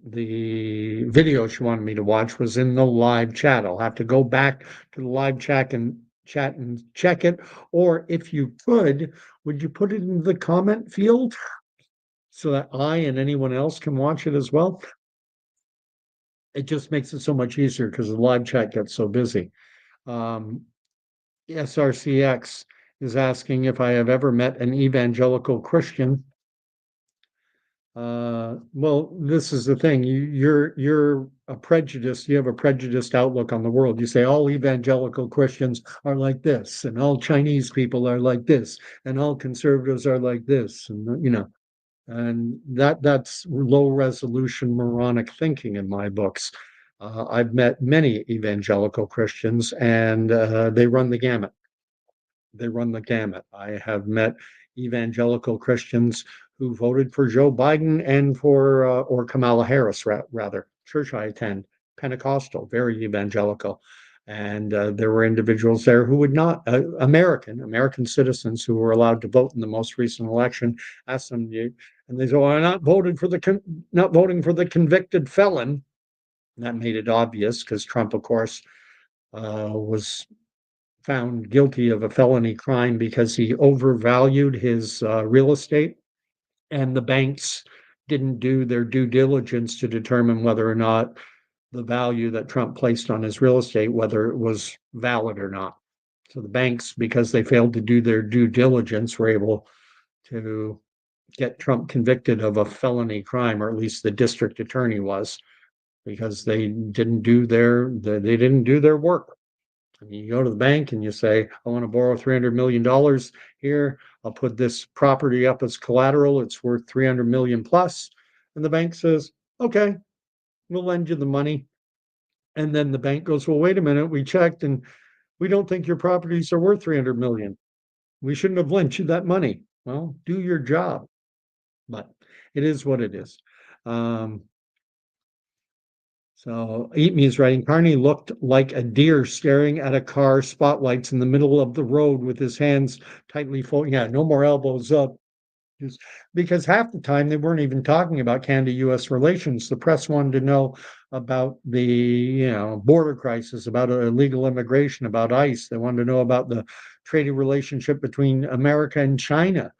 the video she wanted me to watch was in the live chat. I'll have to go back to the live chat and check it. Or if you could, would you put it in the comment field so that I and anyone else can watch it as well? It just makes it so much easier because the live chat gets so busy. SRCX is asking if I have ever met an evangelical Christian. Well, this is the thing. You're a prejudice. You have a prejudiced outlook on the world. You say all evangelical Christians are like this, and all Chinese people are like this, and all conservatives are like this, and and that's low resolution moronic thinking in my books. I've met many evangelical Christians, and they run the gamut. They run the gamut. I have met evangelical Christians who voted for Joe Biden and for or Kamala Harris, rather. Church I attend, Pentecostal, very evangelical. And there were individuals there who would not, American citizens who were allowed to vote in the most recent election, asked them, and they said, well, I'm not voting for the convicted felon. And that made it obvious because Trump, of course, was found guilty of a felony crime because he overvalued his real estate, and the banks didn't do their due diligence to determine whether or not the value that Trump placed on his real estate, whether it was valid or not. So the banks, because they failed to do their due diligence, were able to get Trump convicted of a felony crime, or at least the district attorney was, because they didn't do their work. I mean, you go to the bank and you say, I want to borrow $300 million here. I'll put this property up as collateral. It's worth 300 million plus. And the bank says, okay, we'll lend you the money. And then the bank goes, well, wait a minute, we checked and we don't think your properties are worth 300 million. We shouldn't have lent you that money. Well, do your job. But it is what it is. Um, so Eat Me is writing, Carney looked like a deer staring at a car spotlights in the middle of the road with his hands tightly folded. Yeah, no more elbows up. Just because half the time they weren't even talking about Canada-US relations. The press wanted to know about the border crisis, about illegal immigration, about ICE. They wanted to know about the trade relationship between America and China.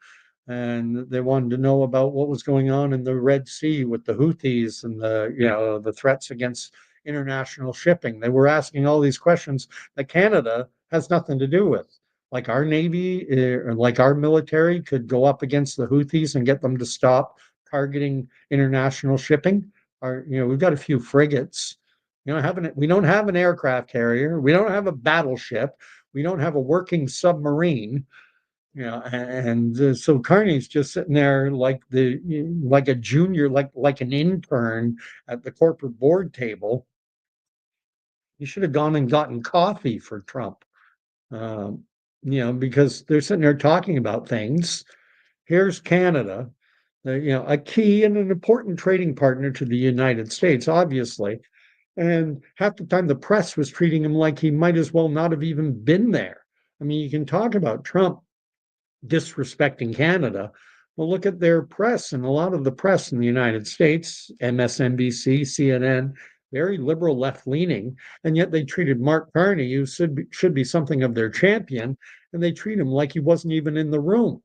And they wanted to know about what was going on in the Red Sea with the Houthis and the threats against international shipping. They were asking all these questions that Canada has nothing to do with. Like our Navy, or like our military could go up against the Houthis and get them to stop targeting international shipping. We've got a few frigates. We don't have an aircraft carrier. We don't have a battleship. We don't have a working submarine. So Carney's just sitting there like a junior, like an intern at the corporate board table. He should have gone and gotten coffee for Trump, because they're sitting there talking about things. Here's Canada, a key and an important trading partner to the United States, obviously. And half the time the press was treating him like he might as well not have even been there. I mean, you can talk about Trump disrespecting Canada. Well, look at their press, and a lot of the press in the United States, MSNBC, CNN, very liberal, left-leaning, and yet they treated Mark Carney, who should be something of their champion, and they treat him like he wasn't even in the room.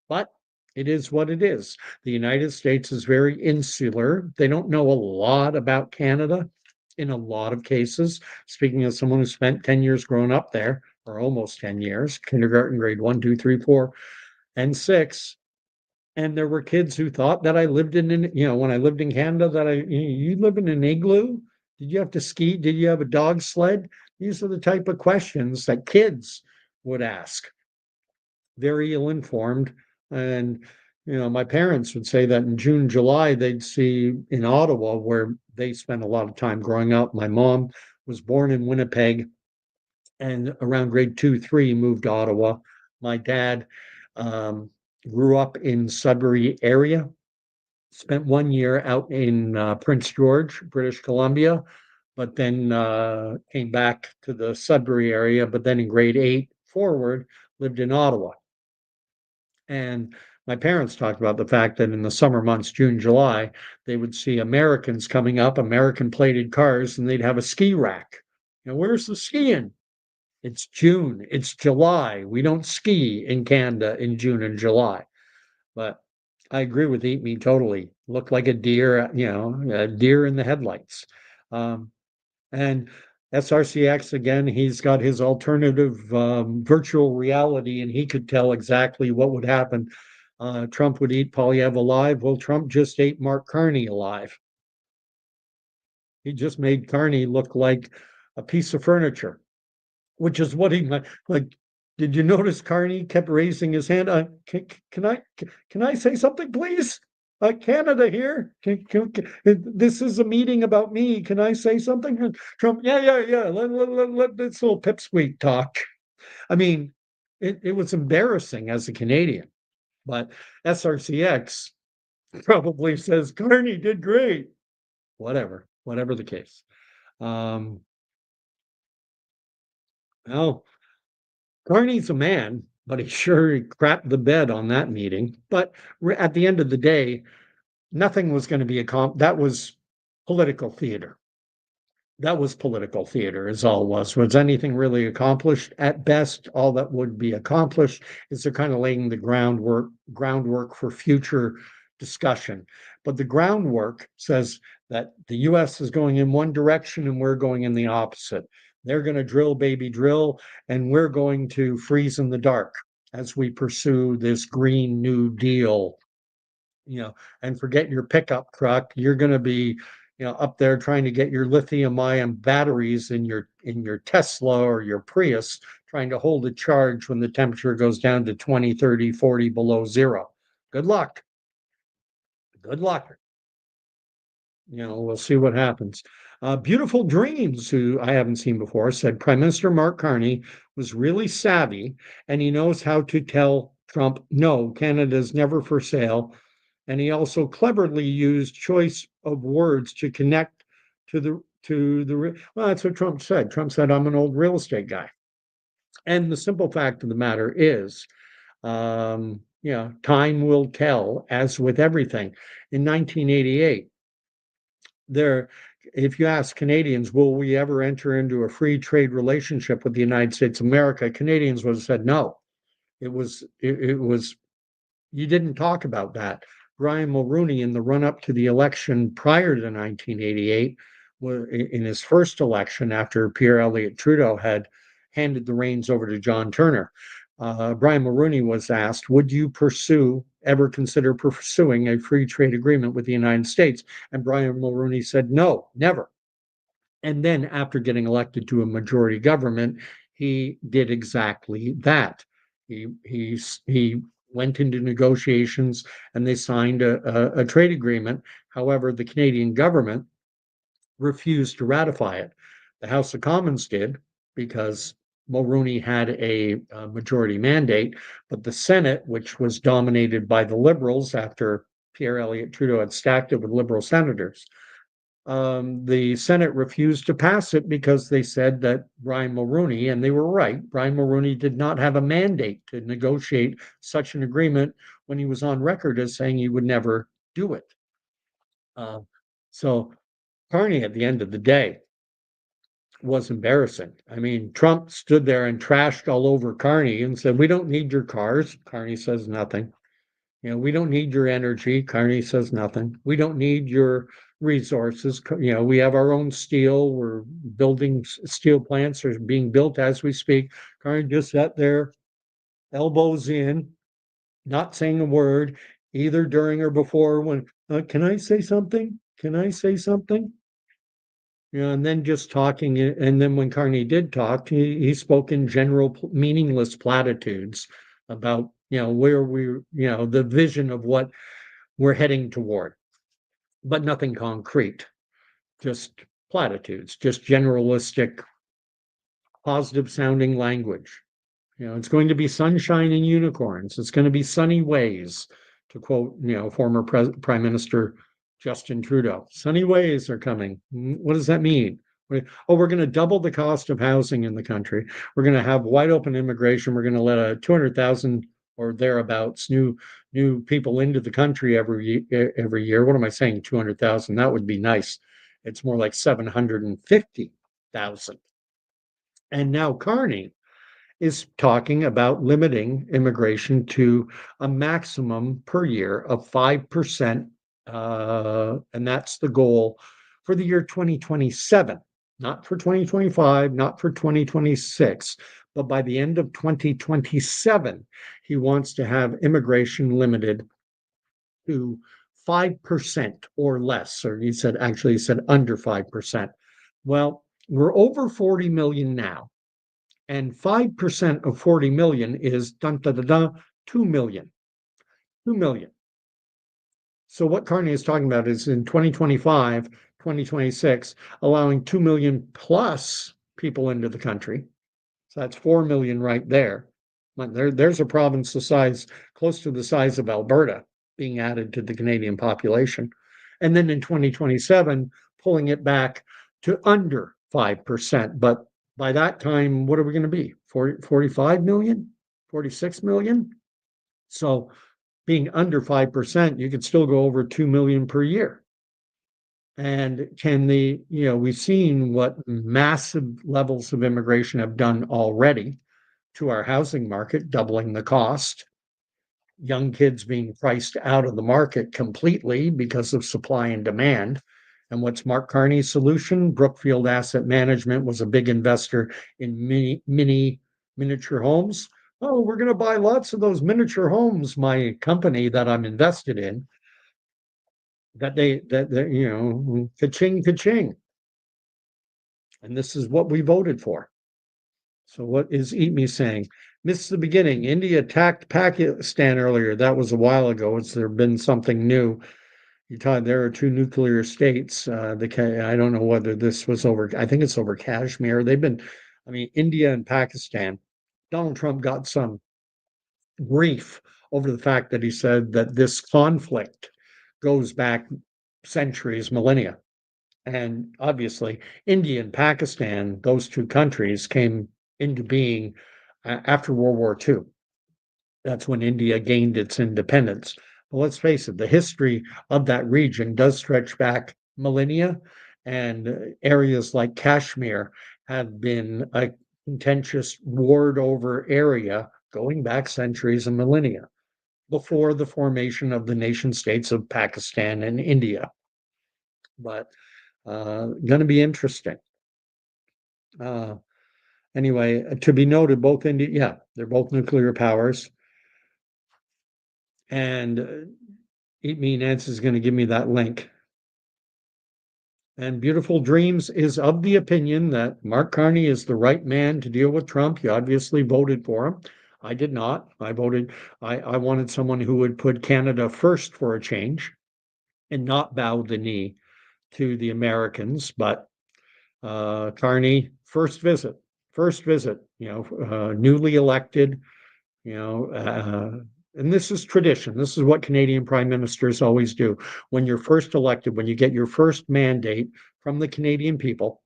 But it is what it is. The United States is very insular. They don't know a lot about Canada in a lot of cases. Speaking as someone who spent 10 years growing up there, or almost 10 years, kindergarten, grade 1, 2, 3, 4, and 6. And there were kids who thought that I lived when I lived in Canada, that you live in an igloo? Did you have to ski? Did you have a dog sled? These are the type of questions that kids would ask. Very ill-informed. And, my parents would say that in June, July, they'd see in Ottawa, where they spent a lot of time growing up. My mom was born in Winnipeg, and around grade 2, 3, moved to Ottawa. My dad grew up in Sudbury area, spent 1 year out in Prince George, British Columbia, but then came back to the Sudbury area, but then in grade 8 forward, lived in Ottawa. And my parents talked about the fact that in the summer months, June, July, they would see Americans coming up, American plated cars, and they'd have a ski rack. Where's the skiing? It's June, it's July. We don't ski in Canada in June and July. But I agree with Eat Me totally. Looked like a deer, a deer in the headlights. And SRCX, again, he's got his alternative virtual reality, and he could tell exactly what would happen. Trump would eat Polyv alive. Well, Trump just ate Mark Carney alive. He just made Carney look like a piece of furniture, which is what he like. Did you notice Carney kept raising his hand? Can I say something, please? Canada here. This is a meeting about me. Can I say something? Trump, yeah. Let this little pipsqueak talk. I mean, it was embarrassing as a Canadian, but SRCX probably says Carney did great. Whatever the case. Well, Carney's a man, but he sure crapped the bed on that meeting. But at the end of the day, nothing was going to be that was political theater. That was political theater, is all it was. Was anything really accomplished? At best, all that would be accomplished is they're kind of laying the groundwork for future discussion. But the groundwork says that the US is going in one direction and we're going in the opposite. They're going to drill, baby, drill, and we're going to freeze in the dark as we pursue this Green New Deal. And forget your pickup truck. You're going to be up there trying to get your lithium-ion batteries in your Tesla or your Prius, trying to hold a charge when the temperature goes down to 20, 30, 40 below zero. Good luck. We'll see what happens. Beautiful Dreams, who I haven't seen before, said Prime Minister Mark Carney was really savvy and he knows how to tell Trump, no, Canada's never for sale. And he also cleverly used choice of words to connect well, that's what Trump said. Trump said, I'm an old real estate guy. And the simple fact of the matter is, time will tell, as with everything. In 1988, if you ask Canadians, will we ever enter into a free trade relationship with the United States of America? Canadians would have said no. It was you didn't talk about that. Brian Mulroney, in the run-up to the election prior to 1988, in his first election after Pierre Elliott Trudeau had handed the reins over to John Turner, Brian Mulroney was asked, would you ever consider pursuing a free trade agreement with the United States? And Brian Mulroney said, no, never. And then after getting elected to a majority government, he did exactly that. He went into negotiations and they signed a trade agreement. However, the Canadian government refused to ratify it. The House of Commons did because Mulroney had a majority mandate, but the Senate, which was dominated by the Liberals after Pierre Elliott Trudeau had stacked it with Liberal senators, the Senate refused to pass it because they said that Brian Mulroney, and they were right, Brian Mulroney did not have a mandate to negotiate such an agreement when he was on record as saying he would never do it. So Carney, at the end of the day, was embarrassing. I mean, Trump stood there and trashed all over Carney and said, we don't need your cars. Carney says nothing. We don't need your energy. Carney says nothing. We don't need your resources. We have our own steel. We're building steel plants are being built as we speak. Carney just sat there, elbows in, not saying a word, either during or before when, can I say something? Can I say something? And then just talking. And then when Carney did talk, he spoke in general, meaningless platitudes about, where the vision of what we're heading toward, but nothing concrete, just platitudes, just generalistic, positive sounding language. It's going to be sunshine and unicorns. It's going to be sunny ways, to quote, former Prime Minister Justin Trudeau. Sunny ways are coming. What does that mean? Oh, we're going to double the cost of housing in the country. We're going to have wide open immigration. We're going to let 200,000 or thereabouts new people into the country every year. What am I saying? 200,000? That would be nice. It's more like 750,000. And now Carney is talking about limiting immigration to a maximum per year of 5%. And that's the goal for the year 2027, not for 2025, not for 2026, but by the end of 2027, he wants to have immigration limited to 5% or less, or he said under 5%. Well, we're over 40 million now. And 5% of 40 million is 2 million. 2 million. So what Carney is talking about is in 2025, 2026, allowing 2 million plus people into the country. So that's 4 million right there. There's a province the size, close to the size of Alberta, being added to the Canadian population. And then in 2027, pulling it back to under 5%. But by that time, what are we going to be? 45 million? 46 million? So being under 5%, you could still go over 2 million per year. And we've seen what massive levels of immigration have done already to our housing market, doubling the cost, young kids being priced out of the market completely because of supply and demand. And what's Mark Carney's solution? Brookfield Asset Management was a big investor in miniature homes. Oh, we're going to buy lots of those miniature homes, my company that I'm invested in, ka-ching, ka-ching. And this is what we voted for. So what is Eat Me saying? Missed the beginning. India attacked Pakistan earlier. That was a while ago. Has there been something new? there are two nuclear states. I don't know whether this was over, I think it's over Kashmir. I mean, India and Pakistan. Donald Trump got some grief over the fact that he said that this conflict goes back centuries, millennia. And obviously, India and Pakistan, those two countries came into being after World War II. That's when India gained its independence. But let's face it, the history of that region does stretch back millennia, and areas like Kashmir have been a contentious, warred over area going back centuries and millennia before the formation of the nation states of Pakistan and India. But going to be interesting. Uh, anyway, to be noted, both India, yeah, they're both nuclear powers. And Eat Me Nance is going to give me that link. And Beautiful Dreams is of the opinion that Mark Carney is the right man to deal with Trump. You obviously voted for him. I did not. I wanted someone who would put Canada first for a change and not bow the knee to the Americans. But Carney, first visit, newly elected, you know, and this is tradition. This is what Canadian prime ministers always do. When you're first elected, when you get your first mandate from the Canadian people,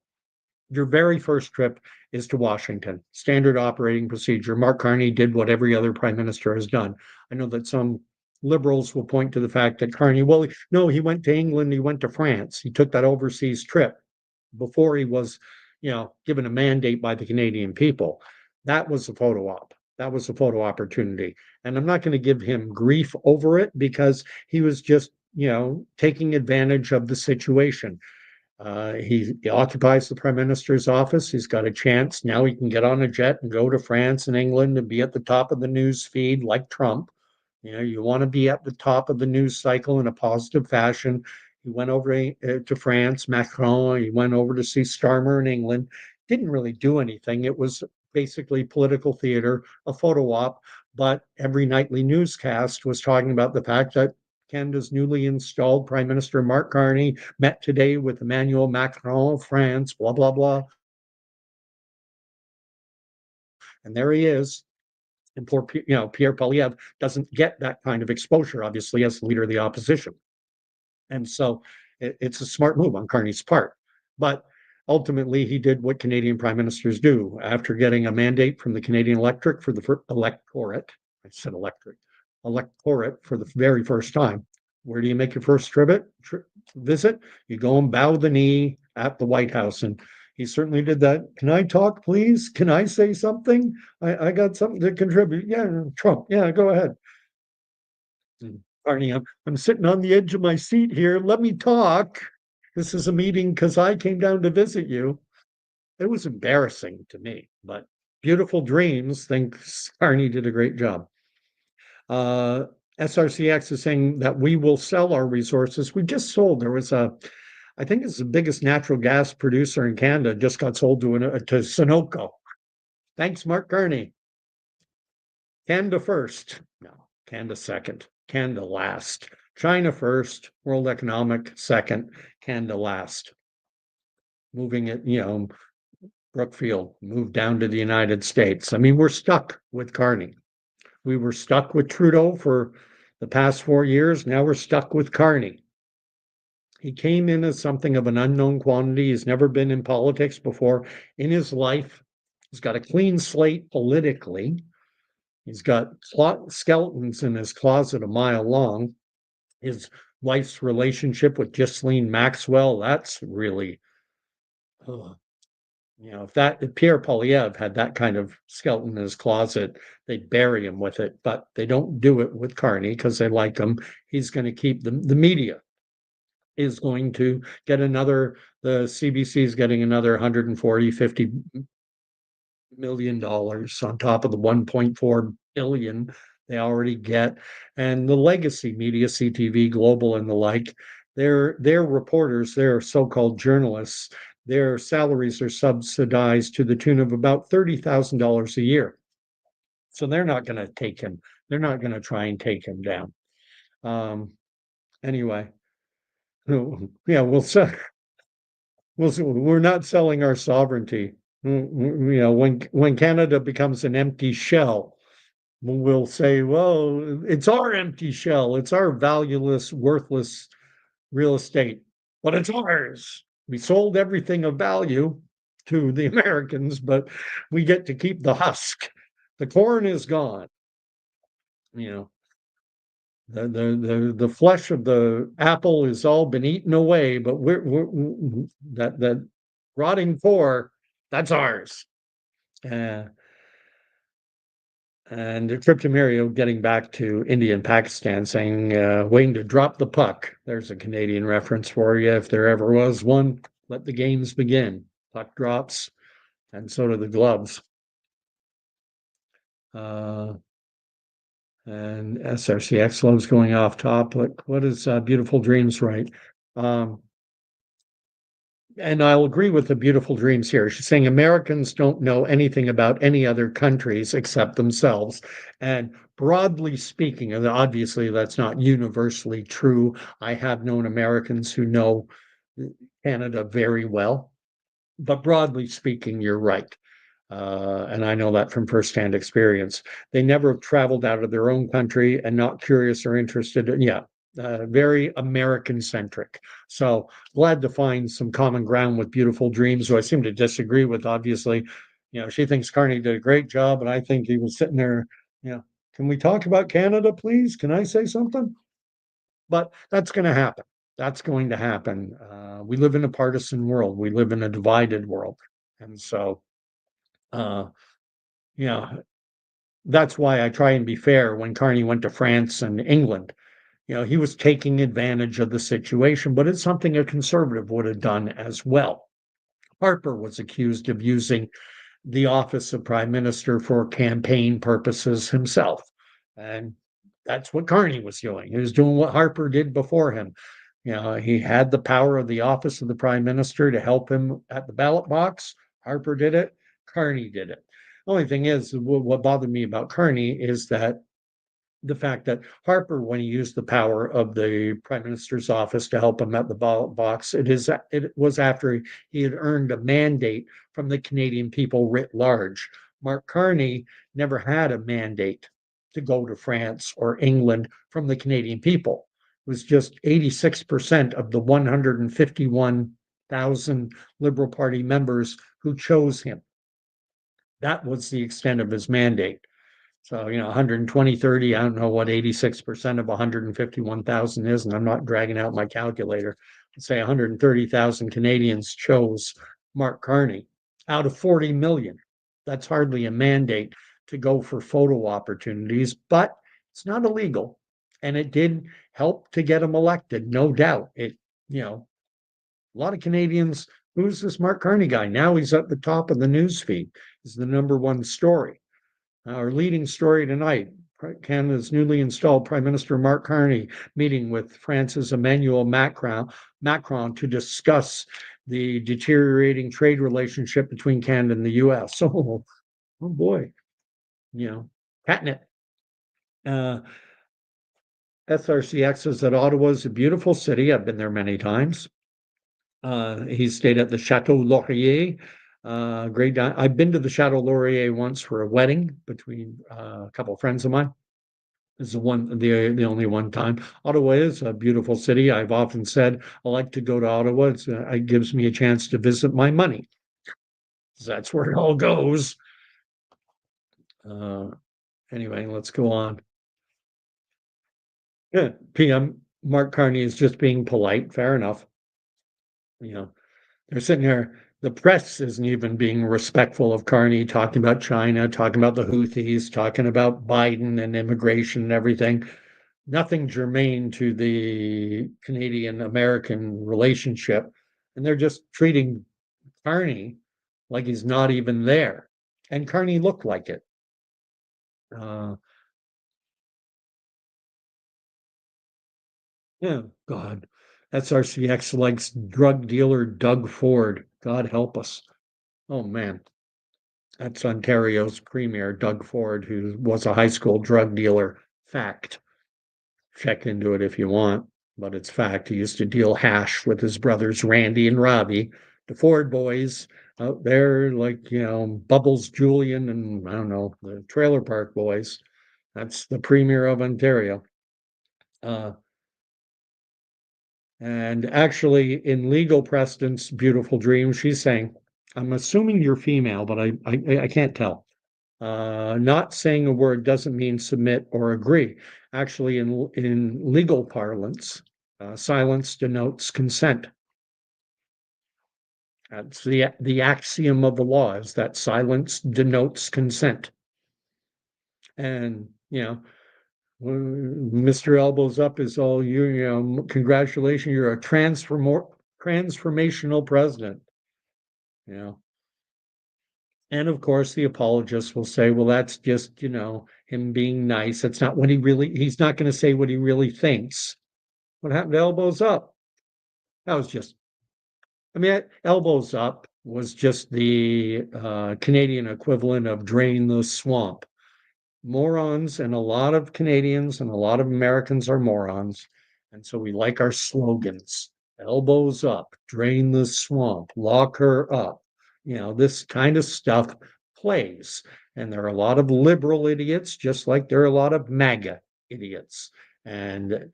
your very first trip is to Washington. Standard operating procedure. Mark Carney did what every other prime minister has done. I know that some liberals will point to the fact that Carney, well, no, he went to England, he went to France, he took that overseas trip before he was, given a mandate by the Canadian people. That was a photo op. That was a photo opportunity. And I'm not going to give him grief over it because he was just, taking advantage of the situation. He occupies the prime minister's office. He's got a chance. Now he can get on a jet and go to France and England and be at the top of the news feed like Trump. You want to be at the top of the news cycle in a positive fashion. He went over to France, Macron. He went over to see Starmer in England. Didn't really do anything. It was basically political theater, a photo op. But every nightly newscast was talking about the fact that Canada's newly installed Prime Minister Mark Carney met today with Emmanuel Macron of France, blah, blah, blah. And there he is. And poor, Pierre Polyv doesn't get that kind of exposure, obviously, as the leader of the opposition. And so it's a smart move on Carney's part. But ultimately, he did what Canadian prime ministers do after getting a mandate from the Canadian electorate for the electorate. I said electorate for the very first time. Where do you make your first visit? You go and bow the knee at the White House. And he certainly did that. Can I talk, please? Can I say something? I got something to contribute. Yeah, Trump. Yeah, go ahead. Carney, I'm sitting on the edge of my seat here. Let me talk. This is a meeting because I came down to visit you. It was embarrassing to me, but Beautiful Dreams thinks Carney did a great job. SRCX is saying that we will sell our resources. We just sold. I think it's the biggest natural gas producer in Canada, just got sold to Sunoco. Thanks, Mark Carney. Canada first. No, Canada second. Canada last. China first. World Economic second. Canada last. Moving it, Brookfield moved down to the United States. I mean, we're stuck with Carney. We were stuck with Trudeau for the past 4 years. Now we're stuck with Carney. He came in as something of an unknown quantity. He's never been in politics before in his life. He's got a clean slate politically. He's got skeletons in his closet a mile long. His wife's relationship with Ghislaine Maxwell, that's really, if Pierre Poilievre had that kind of skeleton in his closet, they'd bury him with it. But they don't do it with Carney because they like him. He's going to keep the media is going to get the CBC is getting another 140, $50 million on top of the 1.4 billion they already get. And the legacy media, CTV, Global, and the like, their reporters, their so-called journalists, their salaries are subsidized to the tune of about $30,000 a year. So they're not going to take him. They're not going to try and take him down. Anyway, Yeah, we're not selling our sovereignty. When Canada becomes an empty shell, we'll say, well, it's our empty shell. It's our valueless, worthless real estate, but it's ours. We sold everything of value to the Americans, but we get to keep the husk. The corn is gone. You know, the flesh of the apple has all been eaten away, but that rotting core, that's ours. Uh, and Cryptomario getting back to India and Pakistan, saying, waiting to drop the puck. There's a Canadian reference for you, if there ever was one. Let the games begin. Puck drops, and so do the gloves. Uh, and SRCX loves going off top. What is Beautiful Dreams, right? Um, and I'll agree with the Beautiful Dreams here. She's saying Americans don't know anything about any other countries except themselves. And broadly speaking, and obviously that's not universally true. I have known Americans who know Canada very well, but broadly speaking, you're right. And I know that from firsthand experience. They never traveled out of their own country and not curious or interested. Yeah, very American centric. So glad to find some common ground with Beautiful Dreams, who I seem to disagree with, obviously. She thinks Carney did a great job, and I think he was sitting there, can we talk about Canada, please? Can I say something? But that's going to happen. That's going to happen. We live in a partisan world. We live in a divided world. And so, uh, you know, that's why I try and be fair when Carney went to France and England. He was taking advantage of the situation, but it's something a conservative would have done as well. Harper was accused of using the office of prime minister for campaign purposes himself. And that's what Carney was doing. He was doing what Harper did before him. He had the power of the office of the prime minister to help him at the ballot box. Harper did it. Carney did it. The only thing is, what bothered me about Carney is that the fact that Harper, when he used the power of the prime minister's office to help him at the ballot box, it was after he had earned a mandate from the Canadian people writ large. Mark Carney never had a mandate to go to France or England from the Canadian people. It was just 86% of the 151,000 Liberal Party members who chose him. That was the extent of his mandate. So, 120, 30, I don't know what 86% of 151,000 is, and I'm not dragging out my calculator. Let's say 130,000 Canadians chose Mark Carney out of 40 million. That's hardly a mandate to go for photo opportunities, but it's not illegal. And it did help to get him elected, no doubt. A lot of Canadians, who's this Mark Carney guy? Now he's at the top of the news feed. He's the number one story. Our leading story tonight, Canada's newly installed Prime Minister Mark Carney meeting with France's Emmanuel Macron to discuss the deteriorating trade relationship between Canada and the US. Oh boy, catnip. Uh, SRCX says that Ottawa is a beautiful city. I've been there many times. He stayed at the Chateau Laurier. Great. I've been to the Chateau Laurier once for a wedding between a couple of friends of mine. This is the only one time. Ottawa is a beautiful city. I've often said I like to go to Ottawa. It gives me a chance to visit my money. That's where it all goes. Anyway, let's go on. Yeah, PM Mark Carney is just being polite. Fair enough. They're sitting there. The press isn't even being respectful of Carney, talking about China, talking about the Houthis, talking about Biden and immigration and everything. Nothing germane to the Canadian American relationship. And they're just treating Carney like he's not even there. And Carney looked like it. Uh, yeah, God. SRCX likes drug dealer Doug Ford. God help us. Oh, man. That's Ontario's premier, Doug Ford, who was a high school drug dealer. Fact. Check into it if you want. but it's fact. He used to deal hash with his brothers Randy and Robbie, the Ford boys out there, like, Bubbles, Julian, and I don't know, the Trailer Park Boys. That's the premier of Ontario. Uh, and actually, in legal precedence, Beautiful Dream, she's saying, I'm assuming you're female, but I can't tell. Not saying a word doesn't mean submit or agree. Actually, in legal parlance, silence denotes consent. That's the axiom of the law, is that silence denotes consent. And, Mr. Elbows Up is all congratulations, you're a transformational president, you know. And of course, the apologists will say, well, that's just, him being nice. That's not what he's not going to say what he really thinks. What happened to Elbows Up? That was just, Elbows Up was just the Canadian equivalent of drain the swamp. Morons, and a lot of Canadians and a lot of Americans are morons. And so we like our slogans: elbows up, drain the swamp, lock her up. This kind of stuff plays. And there are a lot of liberal idiots, just like there are a lot of MAGA idiots. And,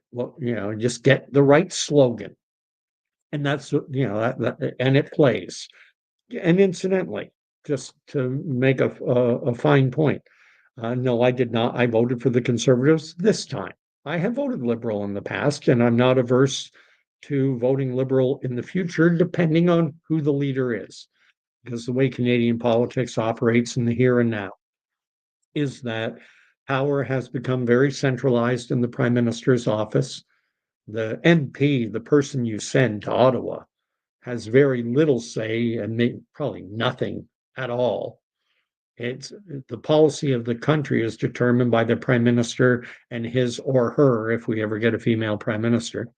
just get the right slogan. And that's, and it plays. And incidentally, just to make a fine point, no, I did not. I voted for the Conservatives this time. I have voted Liberal in the past, and I'm not averse to voting Liberal in the future, depending on who the leader is. Because the way Canadian politics operates in the here and now is that power has become very centralized in the Prime Minister's office. The MP, the person you send to Ottawa, has very little say and probably nothing at all. It's the policy of the country is determined by the prime minister and his or her, if we ever get a female prime minister,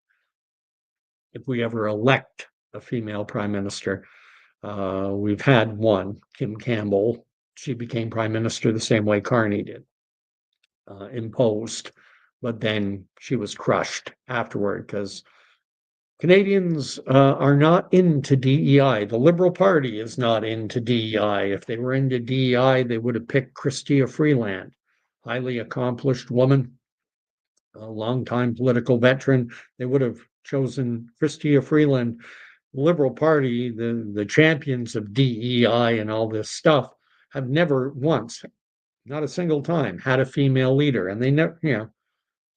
if we ever elect a female prime minister. We've had one, Kim Campbell. She became prime minister the same way Carney did, imposed, but then she was crushed afterward because Canadians are not into DEI. The Liberal Party is not into DEI. If they were into DEI, they would have picked Chrystia Freeland, highly accomplished woman, a longtime political veteran. They would have chosen Chrystia Freeland. The Liberal Party, the champions of DEI and all this stuff, have never once, not a single time, had a female leader. And they never,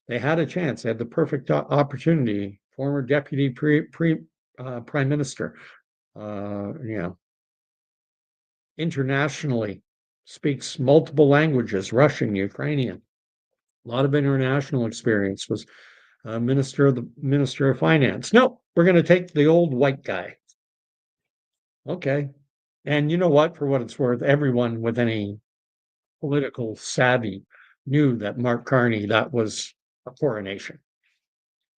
they had a chance. They had the perfect opportunity. Former deputy prime minister, internationally speaks multiple languages: Russian, Ukrainian. A lot of international experience. Was minister of finance. No, we're going to take the old white guy. Okay, and you know what? For what it's worth, everyone with any political savvy knew that Mark Carney, that was a coronation.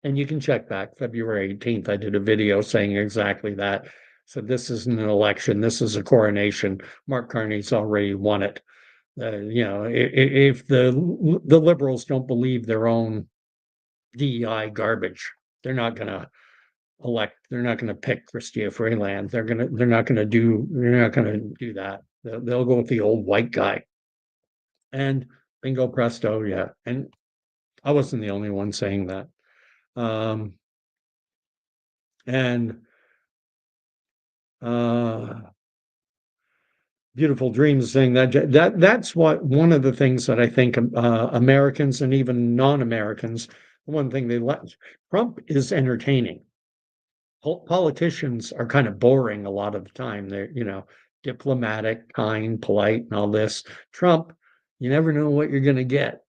And you can check back February 18th. I did a video saying exactly that. So this isn't an election. This is a coronation. Mark Carney's already won it. If the Liberals don't believe their own DEI garbage, they're not going to elect. They're not going to pick Chrystia Freeland. They're not going to do that. They'll go with the old white guy. And bingo presto, yeah. And I wasn't the only one saying that. And Beautiful Dreams saying that's one of the things that I think Americans and even non-Americans, one thing they like. Trump is entertaining. Politicians are kind of boring a lot of the time. They're, diplomatic, kind, polite, and all this. Trump, you never know what you're going to get.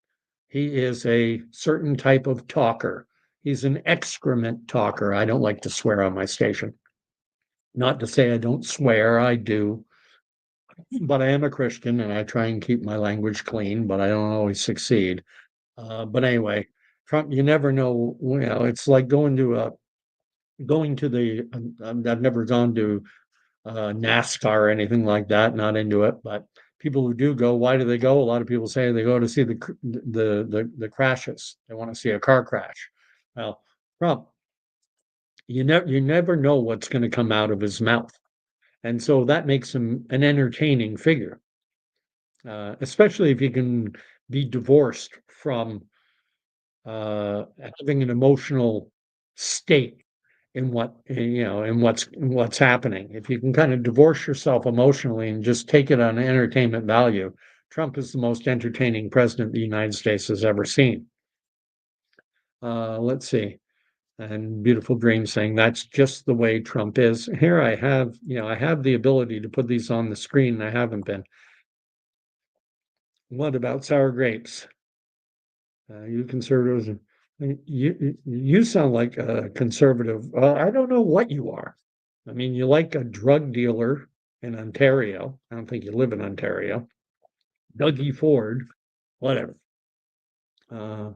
He is a certain type of talker. He's an excrement talker. I don't like to swear on my station. Not to say I don't swear, I do. But I am a Christian and I try and keep my language clean, but I don't always succeed. But anyway, Trump, you never know. It's like going to the. I've never gone to NASCAR or anything like that. Not into it, but people who do go, why do they go? A lot of people say they go to see the crashes. They want to see a car crash. Well, Trump, you never know what's going to come out of his mouth. And so that makes him an entertaining figure, especially if you can be divorced from having an emotional state in what's happening. If you can kind of divorce yourself emotionally and just take it on entertainment value, Trump is the most entertaining president the United States has ever seen. Let's see. And Beautiful Dream saying that's just the way Trump is. Here I have the ability to put these on the screen, and I haven't been. What about sour grapes? You conservatives, you sound like a conservative. I don't know what you are. I mean, you like a drug dealer in Ontario. I don't think you live in Ontario. Dougie Ford, whatever. Uh,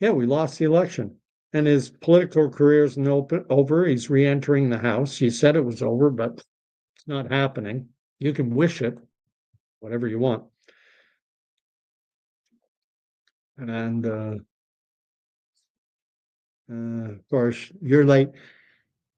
yeah, we lost the election. And his political career is over. He's re-entering the House. He said it was over, but it's not happening. You can wish it, whatever you want. And of course, you're like,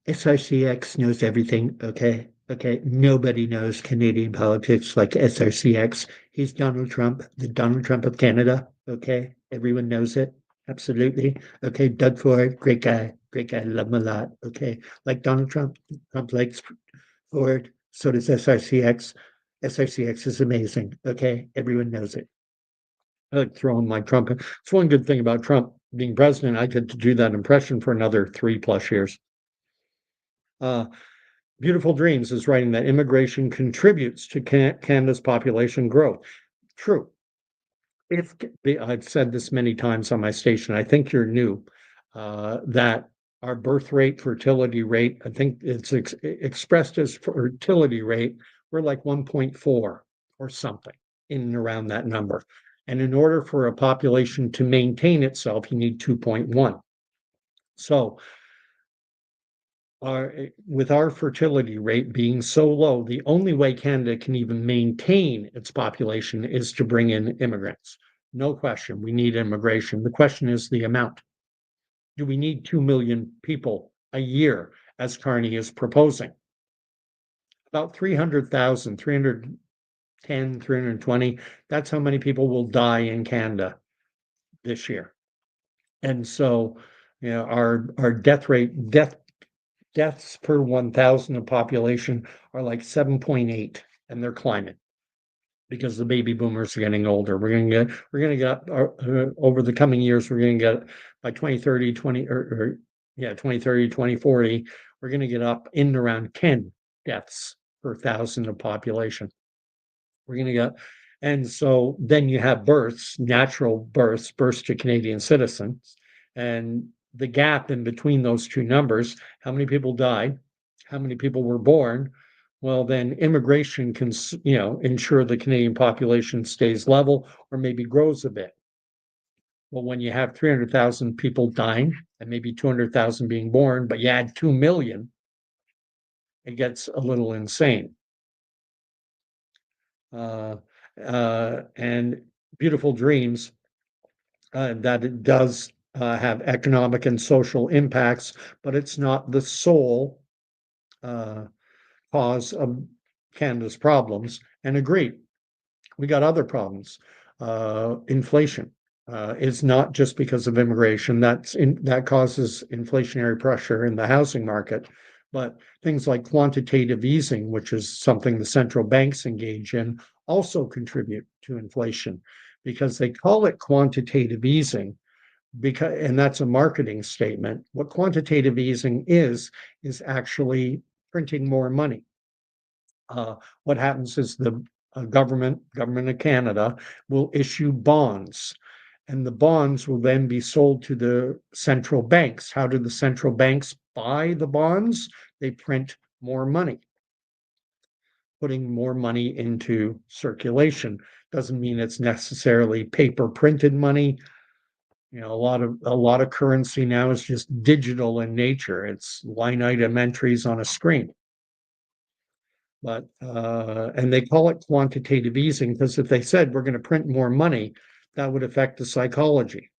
SRCX knows everything. Okay. Okay. Nobody knows Canadian politics like SRCX. He's Donald Trump, the Donald Trump of Canada. Okay. Everyone knows it. Absolutely. Okay. Doug Ford, great guy. Great guy. Love him a lot. Okay. Like Donald Trump. Trump likes Ford. So does SRCX. SRCX is amazing. Okay. Everyone knows it. I like throwing my Trump. It's one good thing about Trump being president. I get to do that impression for another 3+ years. Uh, Beautiful Dreams is writing that immigration contributes to Canada's population growth. True. I've said this many times on my station, I think you're new, that our birth rate, fertility rate, I think it's expressed as fertility rate, we're like 1.4 or something in and around that number. And in order for a population to maintain itself, you need 2.1. So with our fertility rate being so low, the only way Canada can even maintain its population is to bring in immigrants. No question, we need immigration. The question is the amount. Do we need 2 million people a year, as Carney is proposing? About 300,000, 310, 320. That's how many people will die in Canada this year. And so, our deaths per 1,000 of population are like 7.8, and they're climbing because the baby boomers are getting older. We're gonna get over the coming years. We're gonna get by 2030, 2030, 2040. We're gonna get up in around 10 deaths per 1,000 of population. We're gonna get, and so then you have natural births to Canadian citizens, and the gap in between those two numbers, how many people died, how many people were born, well, then immigration can, ensure the Canadian population stays level or maybe grows a bit. Well, when you have 300,000 people dying and maybe 200,000 being born, but you add 2 million, it gets a little insane. And Beautiful Dreams, that it does have economic and social impacts, but it's not the sole cause of Canada's problems. And agree, we got other problems. Inflation is not just because of immigration. That causes inflationary pressure in the housing market, but things like quantitative easing, which is something the central banks engage in, also contribute to inflation because they call it quantitative easing and that's a marketing statement. What quantitative easing is actually printing more money. What happens is the government of Canada will issue bonds, and the bonds will then be sold to the central banks. How do the central banks buy the bonds? They print more money. Putting more money into circulation doesn't mean it's necessarily paper printed money. A lot of currency now is just digital in nature. It's line item entries on a screen. But and they call it quantitative easing because if they said we're going to print more money, that would affect the psychology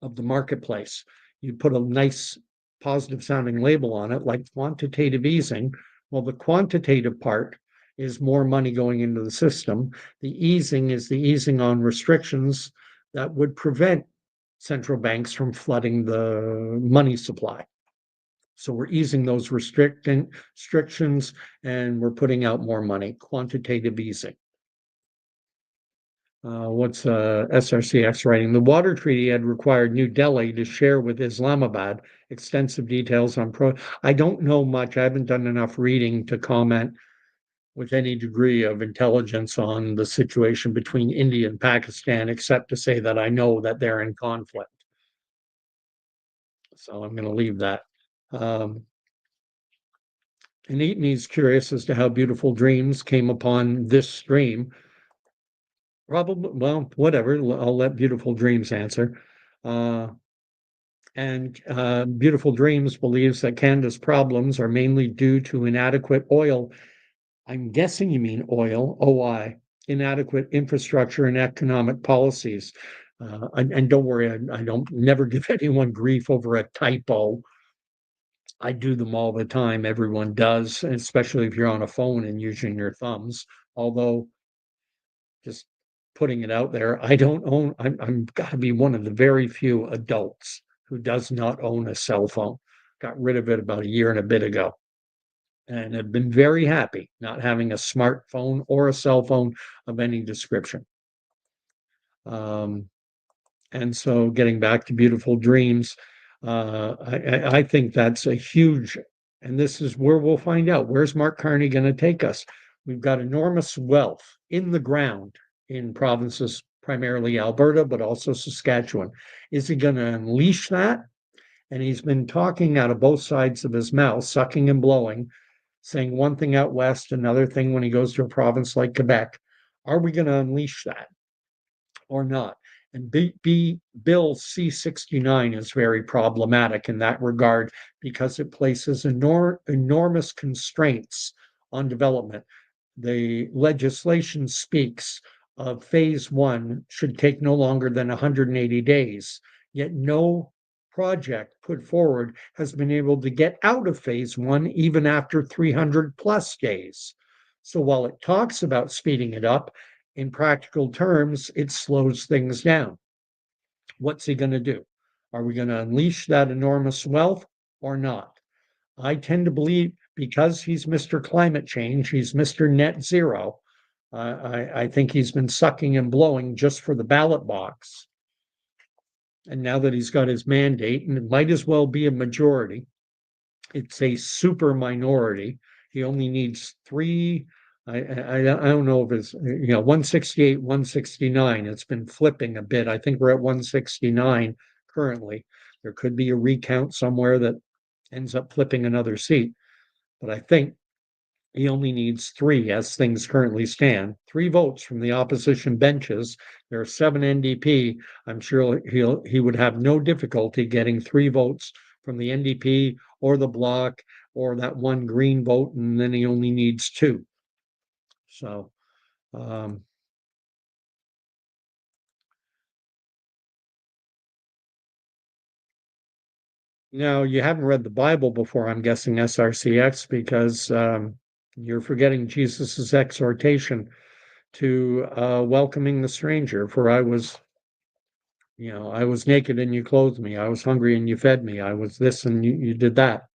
of the marketplace. you put a nice positive sounding label on it, like quantitative easing. Well, the quantitative part is more money going into the system. The easing is the easing on restrictions that would prevent central banks from flooding the money supply. So we're easing those restrictions and we're putting out more money, quantitative easing. What's SRCX writing? The water treaty had required New Delhi to share with Islamabad extensive details on I don't know much. I haven't done enough reading to comment with any degree of intelligence on the situation between India and Pakistan, except to say that I know that they're in conflict. So I'm going to leave that. And Eaton's curious as to how Beautiful Dreams came upon this stream. Probably, well, whatever. I'll let Beautiful Dreams answer. Beautiful Dreams believes that Canada's problems are mainly due to inadequate oil. I'm guessing you mean oil, OI, inadequate infrastructure and economic policies. And don't worry, I don't never give anyone grief over a typo. I do them all the time. Everyone does, especially if you're on a phone and using your thumbs. Although, just putting it out there, I don't own. I'm got to be one of the very few adults who does not own a cell phone. Got rid of it about a year and a bit ago, and have been very happy not having a smartphone or a cell phone of any description. And so, getting back to Beautiful Dreams, I think that's a huge, and this is where we'll find out, where's Mark Carney going to take us? We've got enormous wealth in the ground in provinces, primarily Alberta, but also Saskatchewan. Is he going to unleash that? And he's been talking out of both sides of his mouth, sucking and blowing, saying one thing out west, another thing when he goes to a province like Quebec. Are we going to unleash that or not? And Bill C-69 is very problematic in that regard because it places enormous constraints on development. The legislation speaks of phase one should take no longer than 180 days, yet no project put forward has been able to get out of phase one even after 300 plus days. So while it talks about speeding it up, in practical terms, it slows things down. What's he going to do? Are we going to unleash that enormous wealth or not? I tend to believe because he's Mr. Climate Change, he's Mr. Net Zero. I think he's been sucking and blowing just for the ballot box. And now that he's got his mandate, and it might as well be a majority, it's a super minority. He only needs three. I don't know if it's 168, 169. It's been flipping a bit. I think we're at 169 currently. There could be a recount somewhere that ends up flipping another seat. But I think he only needs three as things currently stand. 3 votes from the opposition benches. There are 7 NDP. I'm sure he would have no difficulty getting 3 votes from the NDP or the Bloc or that one Green vote, and then he only needs 2. So, now you haven't read the Bible before, I'm guessing, SRCX, because you're forgetting Jesus's exhortation to welcoming the stranger. For I was naked and you clothed me. I was hungry and you fed me. I was this and you did that.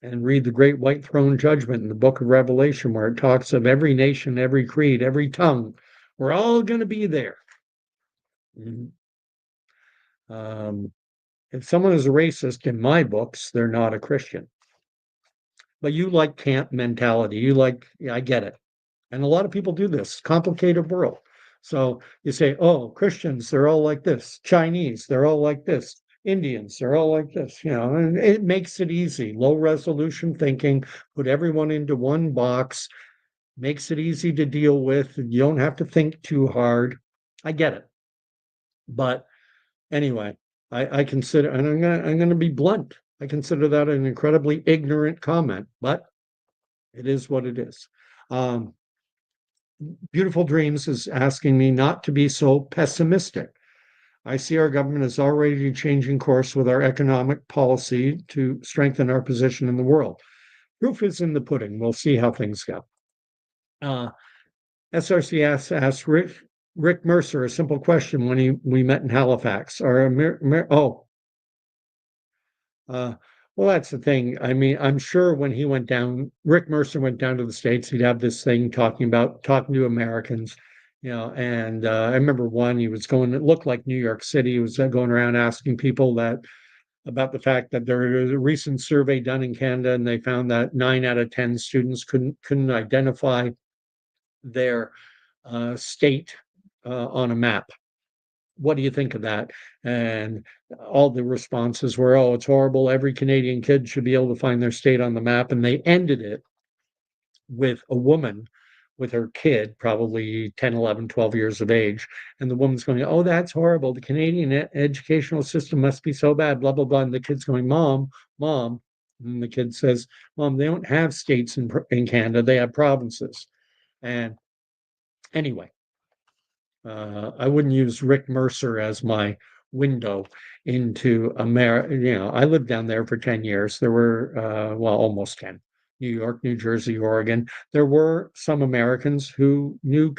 And read the Great White Throne Judgment in the Book of Revelation, where it talks of every nation, every creed, every tongue. We're all going to be there. If someone is a racist in my books, they're not a Christian. But you like camp mentality. I get it. And a lot of people do this. Complicated world. So you say, oh, Christians, they're all like this. Chinese, they're all like this. Indians, they're all like this. And it makes it easy. Low resolution thinking, put everyone into one box, makes it easy to deal with. You don't have to think too hard. I get it. But anyway, I consider, and I'm going to be blunt. I consider that an incredibly ignorant comment, but it is what it is. Beautiful Dreams is asking me not to be so pessimistic. I see our government is already changing course with our economic policy to strengthen our position in the world. Proof is in the pudding. We'll see how things go. Uh, SRCS asked Rick Mercer a simple question when we met in Halifax. Uh, well, that's the thing. I mean, I'm sure when he went down, Rick Mercer went down to the States, he'd have this thing talking to Americans, and I remember he was going, it looked like New York City. He was going around asking people about the fact that there was a recent survey done in Canada, and they found that 9 out of 10 students couldn't identify their state on a map. What do you think of that? And all the responses were, oh, it's horrible. Every Canadian kid should be able to find their state on the map. And they ended it with a woman with her kid, probably 10, 11, 12 years of age. And the woman's going, oh, that's horrible. The Canadian educational system must be so bad, blah, blah, blah. And the kid's going, Mom, Mom. And the kid says, Mom, they don't have states in Canada. They have provinces. And anyway, I wouldn't use Rick Mercer as my window into America. I lived down there for 10 years. There were, almost 10. New York, New Jersey, Oregon. There were some Americans who knew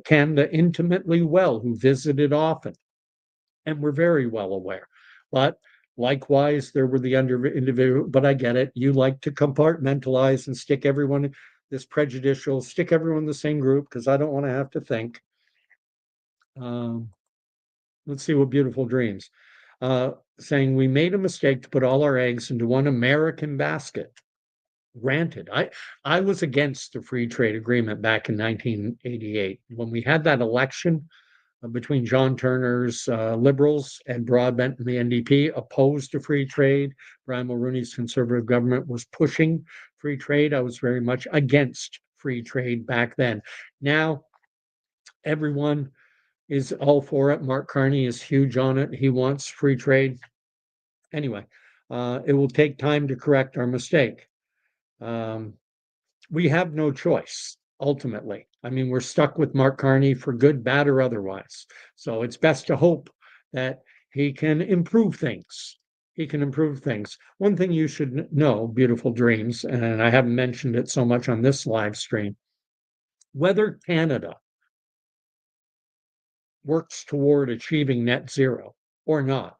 Canada intimately well, who visited often and were very well aware. But likewise, there were the individual, but I get it. You like to compartmentalize and stick everyone in the same group because I don't want to have to think. Let's see what beautiful dreams. Saying we made a mistake to put all our eggs into one American basket. Granted, I was against the free trade agreement back in 1988 when we had that election between John Turner's Liberals and Broadbent and the NDP opposed to free trade. Brian Mulroney's Conservative government was pushing free trade. I was very much against free trade back then. Now, everyone is all for it. Mark Carney is huge on it. He wants free trade. Anyway, it will take time to correct our mistake. We have no choice, ultimately. I mean, we're stuck with Mark Carney for good, bad, or otherwise. So it's best to hope that he can improve things. One thing you should know, beautiful dreams, and I haven't mentioned it so much on this live stream, whether Canada works toward achieving net zero or not,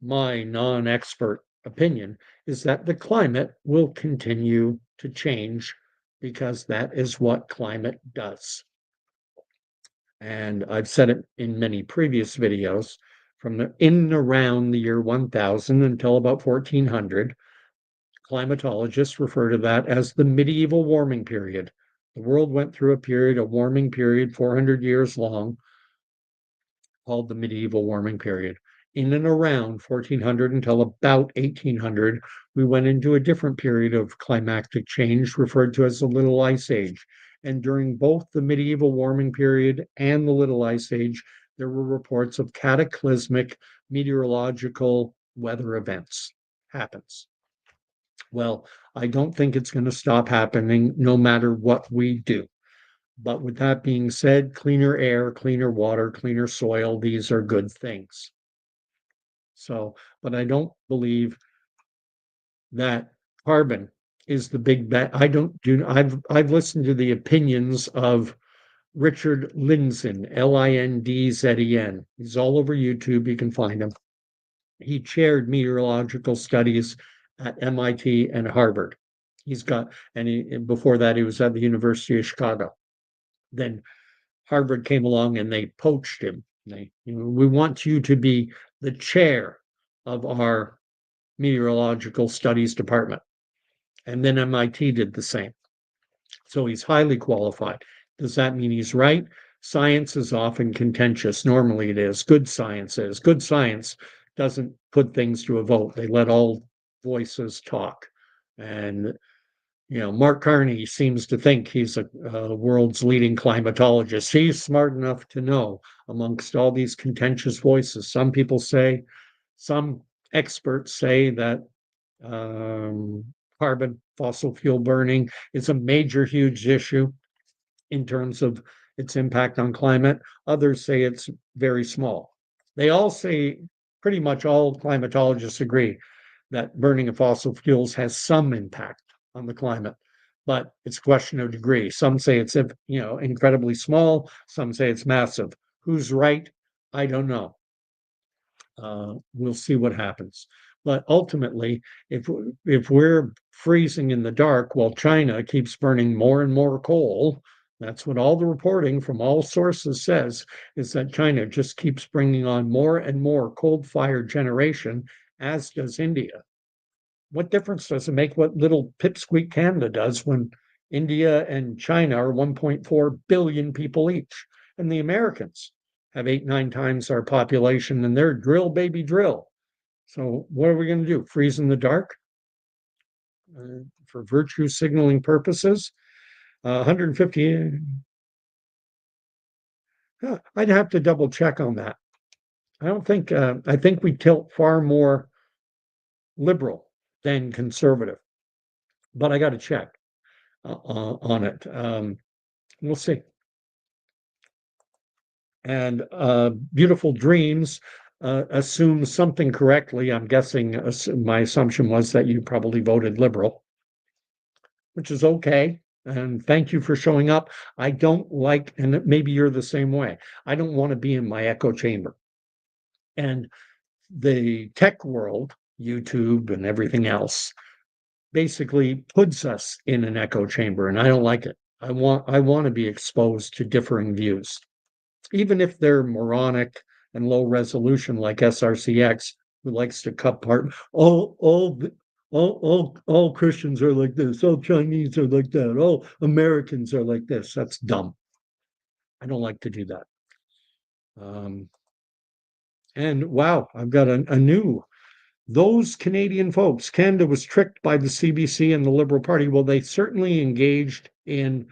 my non-expert opinion is that the climate will continue to change because that is what climate does. And I've said it in many previous videos, in and around the year 1000 until about 1400, climatologists refer to that as the medieval warming period. The world went through a warming period, 400 years long, called the medieval warming period. In and around 1400 until about 1800, we went into a different period of climatic change referred to as the Little Ice Age. And during both the medieval warming period and the Little Ice Age, there were reports of cataclysmic meteorological weather events. Happens. Well, I don't think it's going to stop happening no matter what we do. But with that being said, cleaner air, cleaner water, cleaner soil, these are good things. So, but I don't believe that carbon is the big bet. I've listened to the opinions of Richard Lindzen, Lindzen. He's all over YouTube. You can find him. He chaired meteorological studies at MIT and Harvard. Before that, he was at the University of Chicago. Then Harvard came along and they poached him. We want you to be the chair of our meteorological studies department. And then MIT did the same. So he's highly qualified. Does that mean he's right? Science is often contentious. Normally it is. Good science is. Good science doesn't put things to a vote. They let all voices talk. And Mark Carney seems to think he's a world's leading climatologist. He's smart enough to know amongst all these contentious voices. Some experts say that carbon, fossil fuel burning is a major, huge issue in terms of its impact on climate. Others say it's very small. They all say, pretty much all climatologists agree that burning of fossil fuels has some impact on the climate, but it's a question of degree. Some say it's, incredibly small. Some say it's massive. Who's right? I don't know. We'll see what happens. But ultimately, if we're freezing in the dark while China keeps burning more and more coal, that's what all the reporting from all sources says, is that China just keeps bringing on more and more coal-fired generation, as does India. What difference does it make what little pipsqueak Canada does when India and China are 1.4 billion people each, and the Americans have 8, 9 times our population, and they're drill, baby, drill. So what are we going to do? Freeze in the dark for virtue signaling purposes? 150. I'd have to double check on that. I don't think. I think we tilt far more liberal than conservative, but I got to check on it. We'll see. And Beautiful Dreams assumes something correctly. I'm guessing my assumption was that you probably voted liberal, which is okay. And thank you for showing up. I don't like, and maybe you're the same way, I don't want to be in my echo chamber. And the tech world, YouTube and everything else, basically puts us in an echo chamber, and I don't like it. I want to be exposed to differing views, even if they're moronic and low resolution like SRCX, who likes to cut part. All Christians are like this. All Chinese are like that. All Americans are like this. That's dumb. I don't like to do that. And wow, I've got a new. Those Canadian folks, Canada was tricked by the CBC and the Liberal Party. Well, they certainly engaged in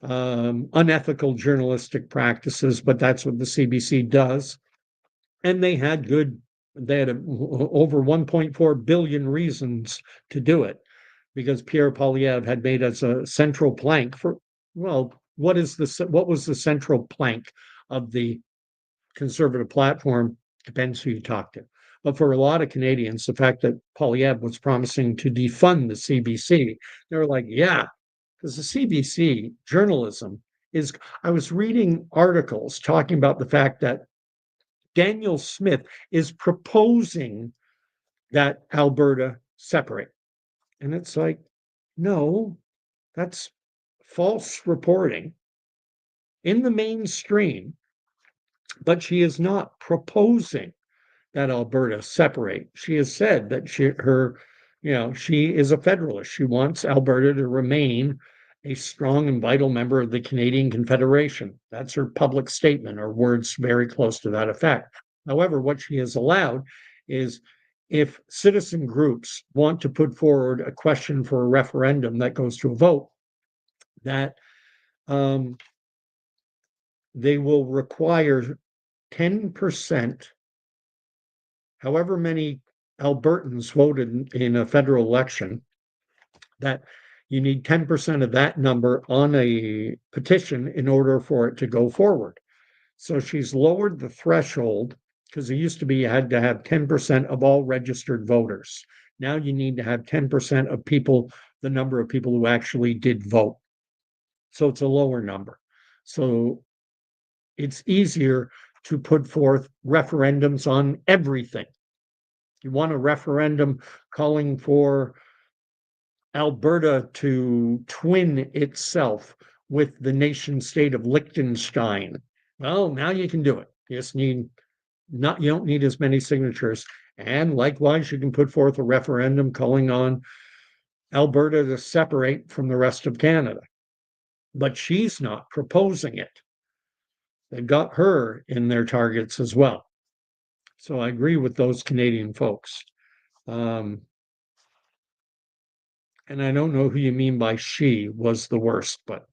unethical journalistic practices, but that's what the CBC does. And they had over 1.4 billion reasons to do it, because Pierre Polyv had made us a central plank for, well, what was the central plank of the conservative platform? Depends who you talk to. But for a lot of Canadians, the fact that Polyv was promising to defund the CBC, they were like, yeah, because the CBC journalism is, I was reading articles talking about the fact that Daniel Smith is proposing that Alberta separate. And it's like, no, that's false reporting in the mainstream, but she is not proposing that Alberta separate. She has said that she is a federalist. She wants Alberta to remain a strong and vital member of the Canadian Confederation. That's her public statement, or words very close to that effect. However, what she has allowed is, if citizen groups want to put forward a question for a referendum that goes to a vote, that they will require 10%, however many Albertans voted in a federal election, that you need 10% of that number on a petition in order for it to go forward. So she's lowered the threshold, because it used to be you had to have 10% of all registered voters. Now you need to have 10% of people, the number of people who actually did vote. So it's a lower number. So it's easier to put forth referendums on everything. You want a referendum calling for Alberta to twin itself with the nation state of Liechtenstein. Well, now you can do it. You don't need as many signatures. And likewise, you can put forth a referendum calling on Alberta to separate from the rest of Canada. But she's not proposing it. They've got her in their targets as well. So I agree with those Canadian folks. And I don't know who you mean by she was the worst, but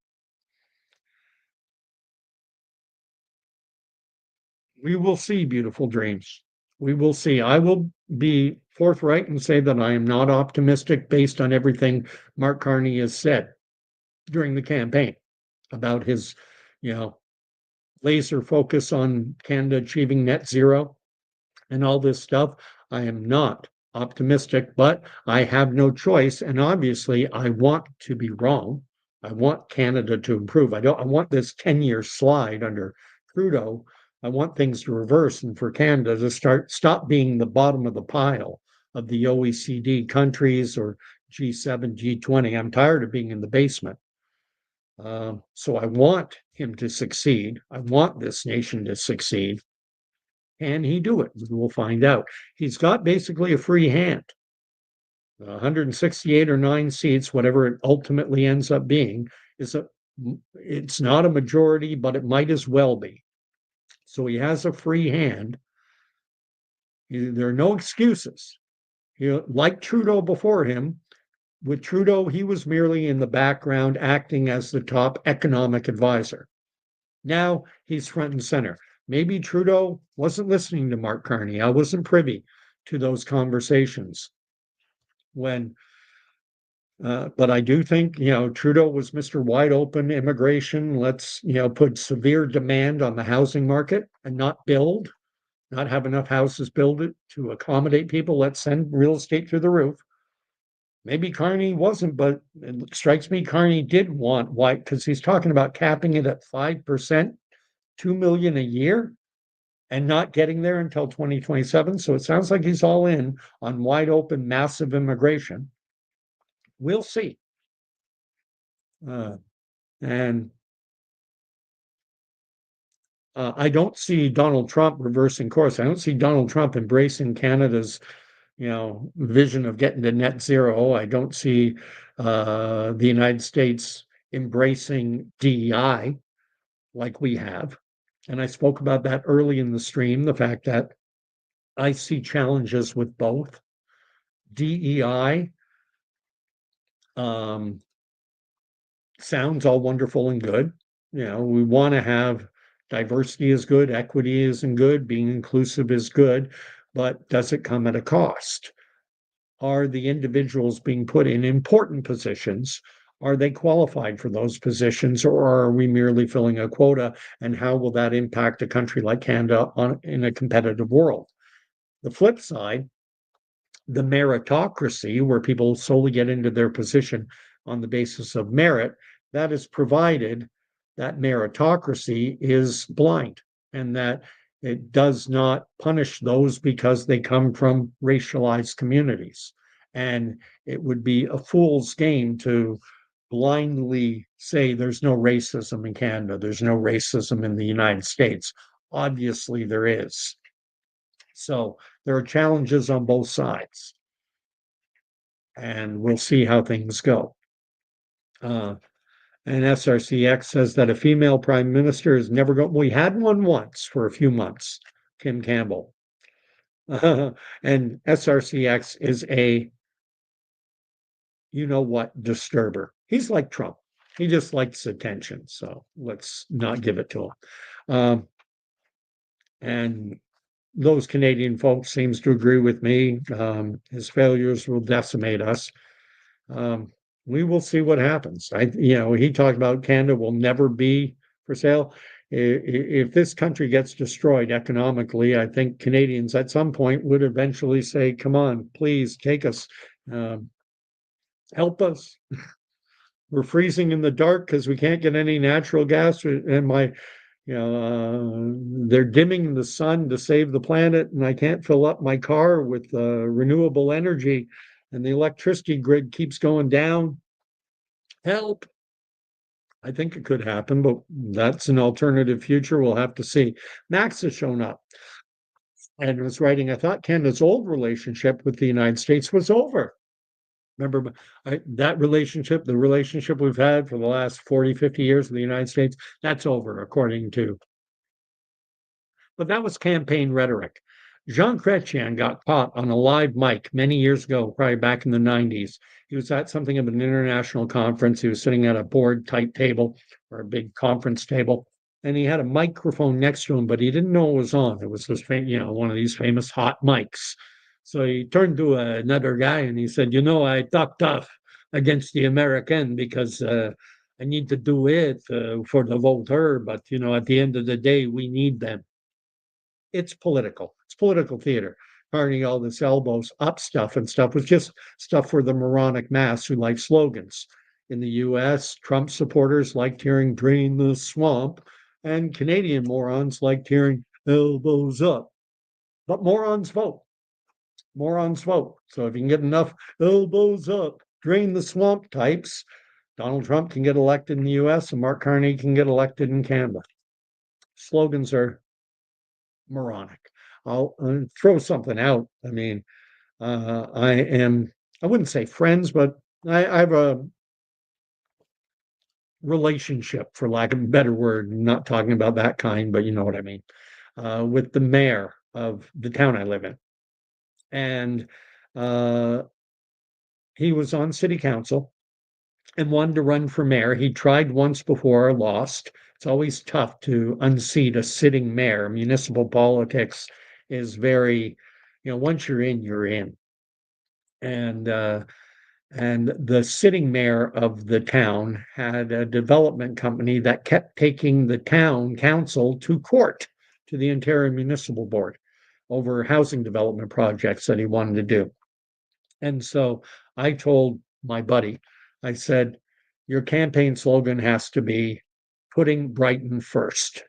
we will see. Beautiful Dreams. We will see. I will be forthright and say that I am not optimistic based on everything Mark Carney has said during the campaign about his, laser focus on Canada achieving net zero and all this stuff. I am not optimistic, but I have no choice. And obviously, I want to be wrong. I want Canada to improve. I want this 10-year slide under Trudeau. I want things to reverse and for Canada to stop being the bottom of the pile of the OECD countries or G7, G20. I'm tired of being in the basement. So I want him to succeed. I want this nation to succeed. Can he do it? We'll find out. He's got basically a free hand. 168 or 9 seats, whatever it ultimately ends up being, it's not a majority, but it might as well be. So he has a free hand. There are no excuses. Like Trudeau before him, with Trudeau, he was merely in the background acting as the top economic advisor. Now he's front and center. Maybe Trudeau wasn't listening to Mark Carney. I wasn't privy to those conversations but I do think, Trudeau was Mr. Wide Open immigration. Let's, put severe demand on the housing market and not have enough houses built to accommodate people. Let's send real estate through the roof. Maybe Carney wasn't, but it strikes me Carney did want white because he's talking about capping it at 5%, 2 million a year, and not getting there until 2027. So it sounds like he's all in on wide open, massive immigration. We'll see. And I don't see Donald Trump reversing course. I don't see Donald Trump embracing Canada's, vision of getting to net zero. I don't see the United States embracing DEI like we have. And I spoke about that early in the stream, the fact that I see challenges with both. DEI sounds all wonderful and good. We want to have diversity is good, equity isn't good, being inclusive is good, but does it come at a cost? Are the individuals being put in important positions? Are they qualified for those positions, or are we merely filling a quota? And how will that impact a country like Canada in a competitive world? The flip side, the meritocracy, where people solely get into their position on the basis of merit, that is provided that meritocracy is blind and that it does not punish those because they come from racialized communities. And it would be a fool's game to blindly say there's no racism in Canada, there's no racism in the United States. Obviously, there is. So there are challenges on both sides. And we'll see how things go. And SRCX says that a female prime minister is never going. We had one once for a few months, Kim Campbell. And SRCX is a, disturber. He's like Trump. He just likes attention. So let's not give it to him. And those Canadian folks seems to agree with me. His failures will decimate us. We will see what happens. He talked about Canada will never be for sale. If this country gets destroyed economically, I think Canadians at some point would eventually say, come on, please take us, help us. We're freezing in the dark because we can't get any natural gas. And they're dimming the sun to save the planet, and I can't fill up my car with renewable energy, and the electricity grid keeps going down. Help. I think it could happen, but that's an alternative future. We'll have to see. Max has shown up and was writing, I thought Canada's old relationship with the United States was over. Remember that relationship, the relationship we've had for the last 40, 50 years with the United States, that's over, according to. But that was campaign rhetoric. Jean Chrétien got caught on a live mic many years ago, probably back in the 90s. He was at something of an international conference. He was sitting at a board type table or a big conference table, and he had a microphone next to him, but he didn't know it was on. It was this, one of these famous hot mics. So he turned to another guy and he said, I talk tough against the American because, I need to do it for the voter, but at the end of the day, we need them. It's political. It's political theater. Carney, all this elbows up stuff and stuff was just stuff for the moronic mass who like slogans. In the US, Trump supporters liked hearing drain the swamp, and Canadian morons liked hearing elbows up. But morons vote. Morons vote. So if you can get enough elbows up, drain the swamp types, Donald Trump can get elected in the US and Mark Carney can get elected in Canada. Slogans are moronic. I'll throw something out. I mean, I wouldn't say friends, but I have a relationship, for lack of a better word, not talking about that kind, but you know what I mean, with the mayor of the town I live in. And he was on city council and wanted to run for mayor. He tried once before, lost. It's always tough to unseat a sitting mayor. Municipal politics is very, once you're in, you're in. And the sitting mayor of the town had a development company that kept taking the town council to court, to the Ontario Municipal Board, over housing development projects that he wanted to do. And so I told my buddy, I said, your campaign slogan has to be putting Brighton first.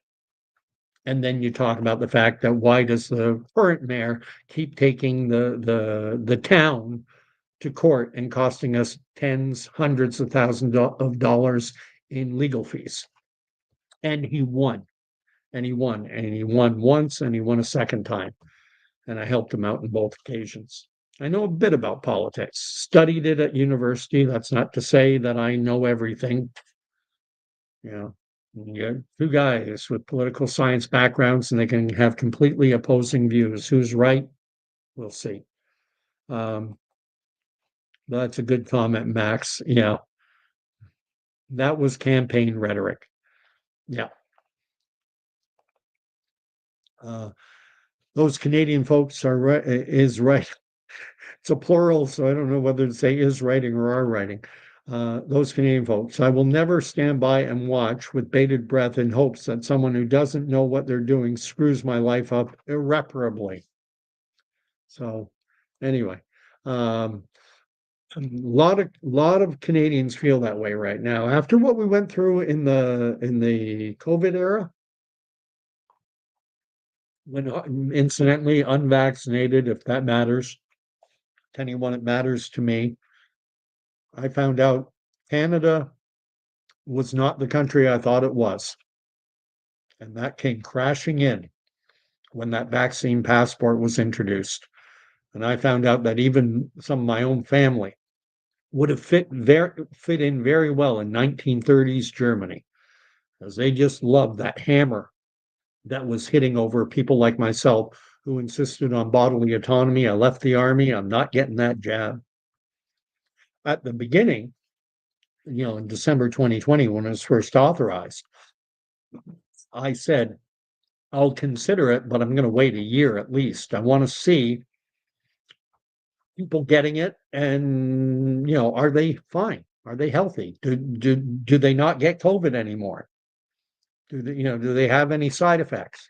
And then you talk about the fact that why does the current mayor keep taking the town to court and costing us tens, hundreds of thousands of dollars in legal fees? And he won, and he won, and he won once, and he won a second time. And I helped him out in both occasions. I know a bit about politics, studied it at university. That's not to say that I know everything. You get two guys with political science backgrounds and they can have completely opposing views. Who's right? We'll see. That's a good comment, Max. Yeah, that was campaign rhetoric. Yeah. Those Canadian folks are right, is right. It's a plural, so I don't know whether to say is writing or are writing. Those Canadian folks, I will never stand by and watch with bated breath in hopes that someone who doesn't know what they're doing screws my life up irreparably. So anyway, a lot of Canadians feel that way right now. After what we went through in the COVID era, when incidentally unvaccinated, if that matters to anyone, it matters to me. I found out Canada was not the country I thought it was. And that came crashing in when that vaccine passport was introduced. And I found out that even some of my own family would have fit in very well in 1930s Germany, because they just loved that hammer that was hitting over people like myself who insisted on bodily autonomy. I left the army. I'm not getting that jab. At the beginning, in December 2020, when it was first authorized, I said, I'll consider it, but I'm going to wait a year at least. I want to see people getting it, and are they fine? Are they healthy? Do they not get COVID anymore? Do they have any side effects?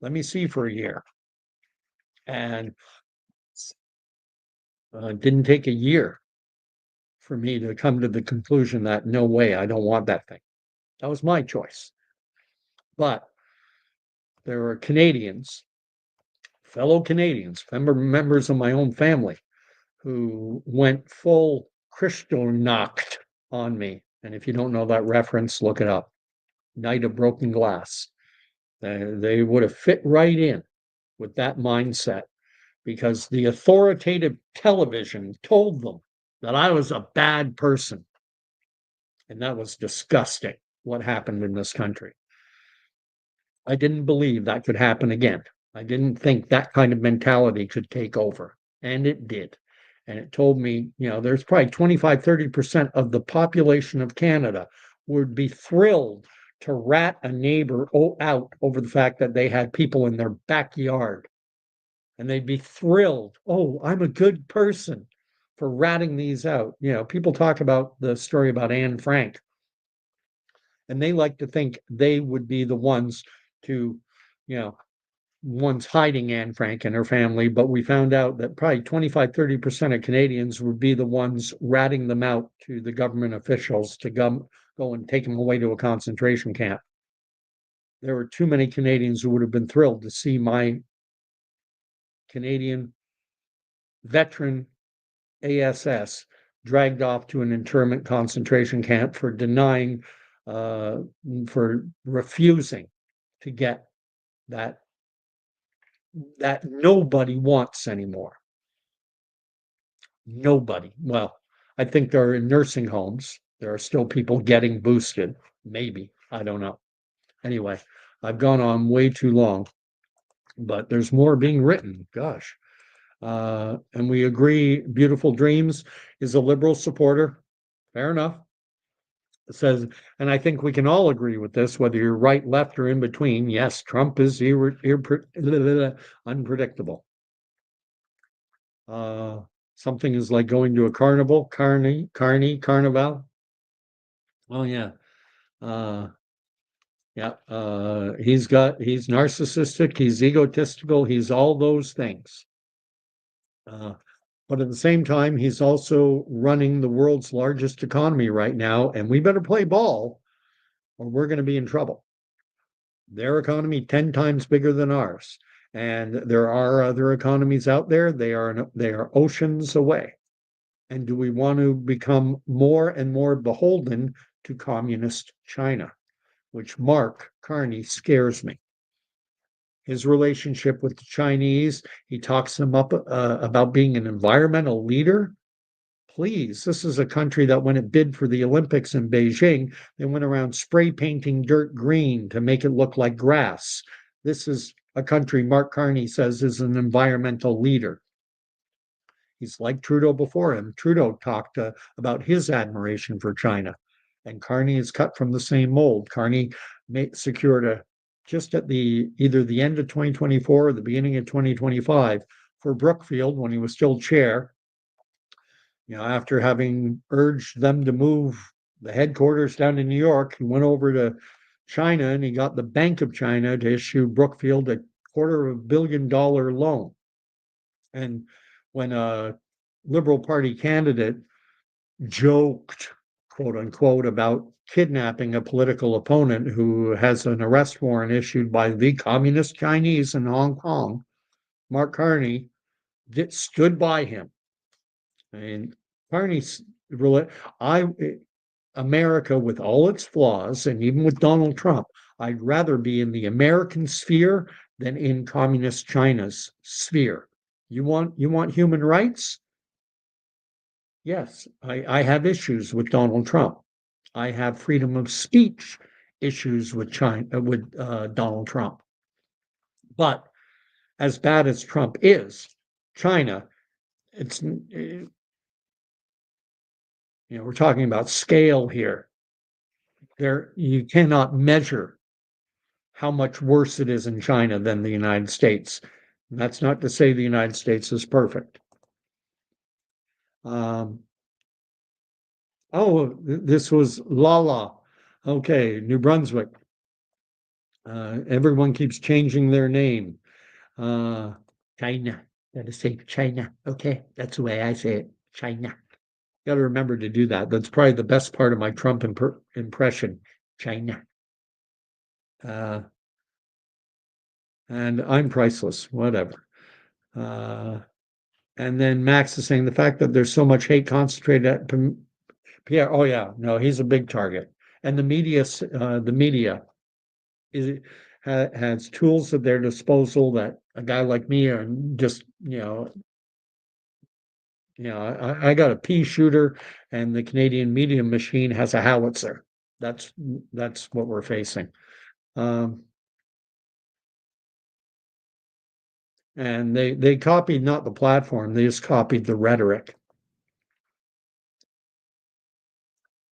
Let me see for a year. And it didn't take a year for me to come to the conclusion that no way, I don't want that thing. That was my choice. But there are Canadians, fellow Canadians, members of my own family, who went full Kristallnacht on me. And if you don't know that reference, look it up. Night of Broken Glass. They would have fit right in with that mindset, because the authoritative television told them that I was a bad person. And that was disgusting, what happened in this country. I didn't believe that could happen again. I didn't think that kind of mentality could take over. And it did. And it told me, there's probably 25, 30% of the population of Canada would be thrilled to rat a neighbor out over the fact that they had people in their backyard. And they'd be thrilled. Oh, I'm a good person for ratting these out. People talk about the story about Anne Frank. And they like to think they would be the ones to, ones hiding Anne Frank and her family, but we found out that probably 25-30% of Canadians would be the ones ratting them out to the government officials to go and take them away to a concentration camp. There were too many Canadians who would have been thrilled to see my Canadian veteran ASS dragged off to an internment concentration camp for denying, for refusing to get that nobody wants anymore. Nobody. Well, I think they're in nursing homes. There are still people getting boosted. Maybe. I don't know. Anyway, I've gone on way too long, but there's more being written. Gosh. And we agree Beautiful Dreams is a liberal supporter. Fair enough. It says, and I think we can all agree with this, whether you're right, left, or in between. Yes, Trump is unpredictable. Something is like going to a carnival, carnival. Oh yeah. Yeah. He's narcissistic, he's egotistical, he's all those things. But at the same time, he's also running the world's largest economy right now, and we better play ball or we're going to be in trouble. Their economy 10 times bigger than ours. And there are other economies out there. They are oceans away. And do we want to become more and more beholden to communist China, which Mark Carney scares me. His relationship with the Chinese, he talks them up about being an environmental leader. Please, this is a country that when it bid for the Olympics in Beijing, they went around spray painting dirt green to make it look like grass. This is a country Mark Carney says is an environmental leader. He's like Trudeau before him. Trudeau talked about his admiration for China, and Carney is cut from the same mold. Carney secured just at either the end of 2024 or the beginning of 2025 for Brookfield when he was still chair. After having urged them to move the headquarters down to New York, he went over to China and he got the Bank of China to issue Brookfield a $250 million loan. And when a Liberal Party candidate joked, quote unquote, about kidnapping a political opponent who has an arrest warrant issued by the Communist Chinese in Hong Kong, Mark Carney stood by him. And Carney's America, with all its flaws, and even with Donald Trump, I'd rather be in the American sphere than in communist China's sphere. You want human rights? Yes, I have issues with Donald Trump. I have freedom of speech issues with Donald Trump. But as bad as Trump is, China, we're talking about scale here. You cannot measure how much worse it is in China than the United States. And that's not to say the United States is perfect. This was Lala. Okay, New Brunswick. Everyone keeps changing their name. China. Gotta say China. Okay, that's the way I say it. China. Got to remember to do that. That's probably the best part of my Trump impression. China. And I'm priceless. Whatever. And then Max is saying the fact that there's so much hate concentrated at Pierre. Oh yeah, no, he's a big target. And the media has tools at their disposal that a guy like me are just, I got a pea shooter and the Canadian media machine has a howitzer. That's what we're facing. And they copied not the platform, they just copied the rhetoric.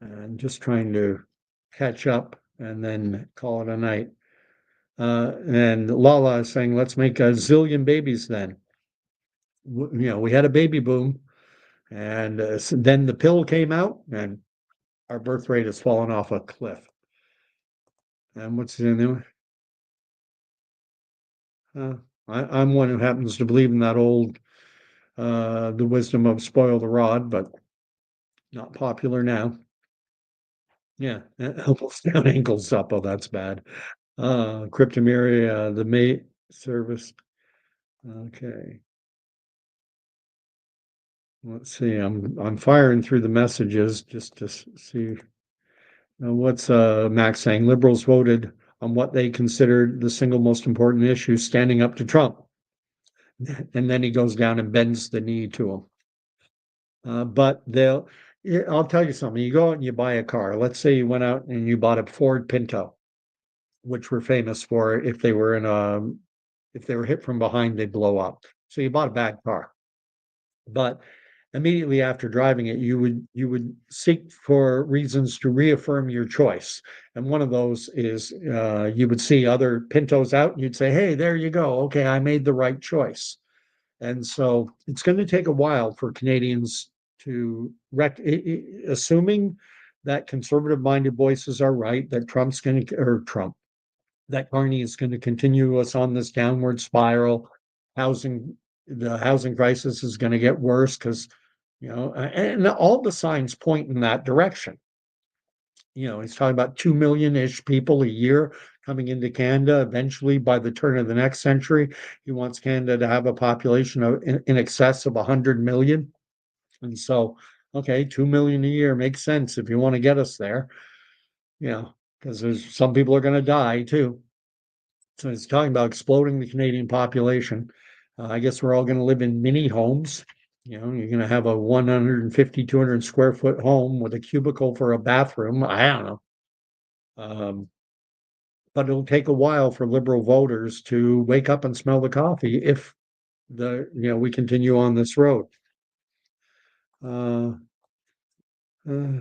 And just trying to catch up and then call it a night. And Lala is saying, let's make a zillion babies then. We had a baby boom, and then the pill came out, and our birth rate has fallen off a cliff. And what's the new? I'm one who happens to believe in that old, the wisdom of spoil the rod, but not popular now. Yeah, elbows down, ankles up. Oh, that's bad. Cryptomeria, the mate service. Okay. Let's see. I'm firing through the messages just to see. What's Max saying? Liberals voted on what they considered the single most important issue, standing up to Trump. And then he goes down and bends the knee to him. But I'll tell you something. You go out and you buy a car. Let's say you went out and you bought a Ford Pinto, which were famous for if they were hit from behind, they'd blow up. So you bought a bad car. But immediately after driving it, you would seek for reasons to reaffirm your choice. And one of those is you would see other Pintos out and you'd say, hey, there you go. Okay, I made the right choice. And so it's going to take a while for Canadians to assuming that conservative minded voices are right, that that Carney is going to continue us on this downward spiral. The housing crisis is going to get worse because, and all the signs point in that direction. He's talking about 2 million-ish people a year coming into Canada. Eventually, by the turn of the next century, he wants Canada to have a population of in excess of 100 million. And so, okay, 2 million a year makes sense if you want to get us there, because there's some people are going to die too. So it's talking about exploding the Canadian population. I guess we're all going to live in mini homes. You're going to have a 150, 200 square foot home with a cubicle for a bathroom. I don't know. But it'll take a while for liberal voters to wake up and smell the coffee if we continue on this road. Uh, uh,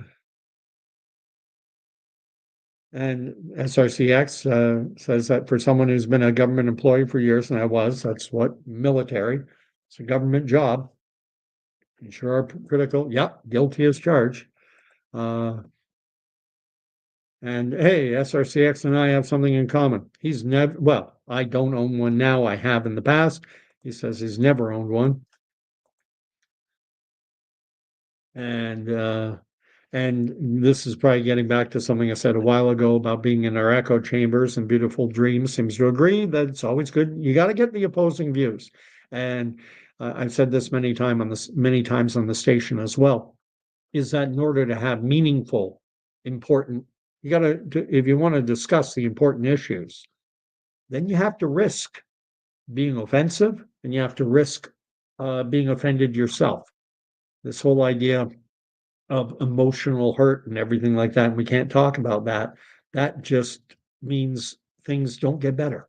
and SRCX says that for someone who's been a government employee for years, and that's what military. It's a government job. Ensure critical. Yep, guilty as charged. And hey, SRCX and I have something in common. He's never, well, I don't own one now. I have in the past. He says he's never owned one. And this is probably getting back to something I said a while ago about being in our echo chambers and beautiful dreams. Seems to agree that it's always good. You got to get the opposing views. And I've said this many times on the station as well, is that in order to have meaningful, important, you got to, if you want to discuss the important issues, then you have to risk being offensive and you have to risk being offended yourself. This whole idea of emotional hurt and everything like that, and we can't talk about that. That just means things don't get better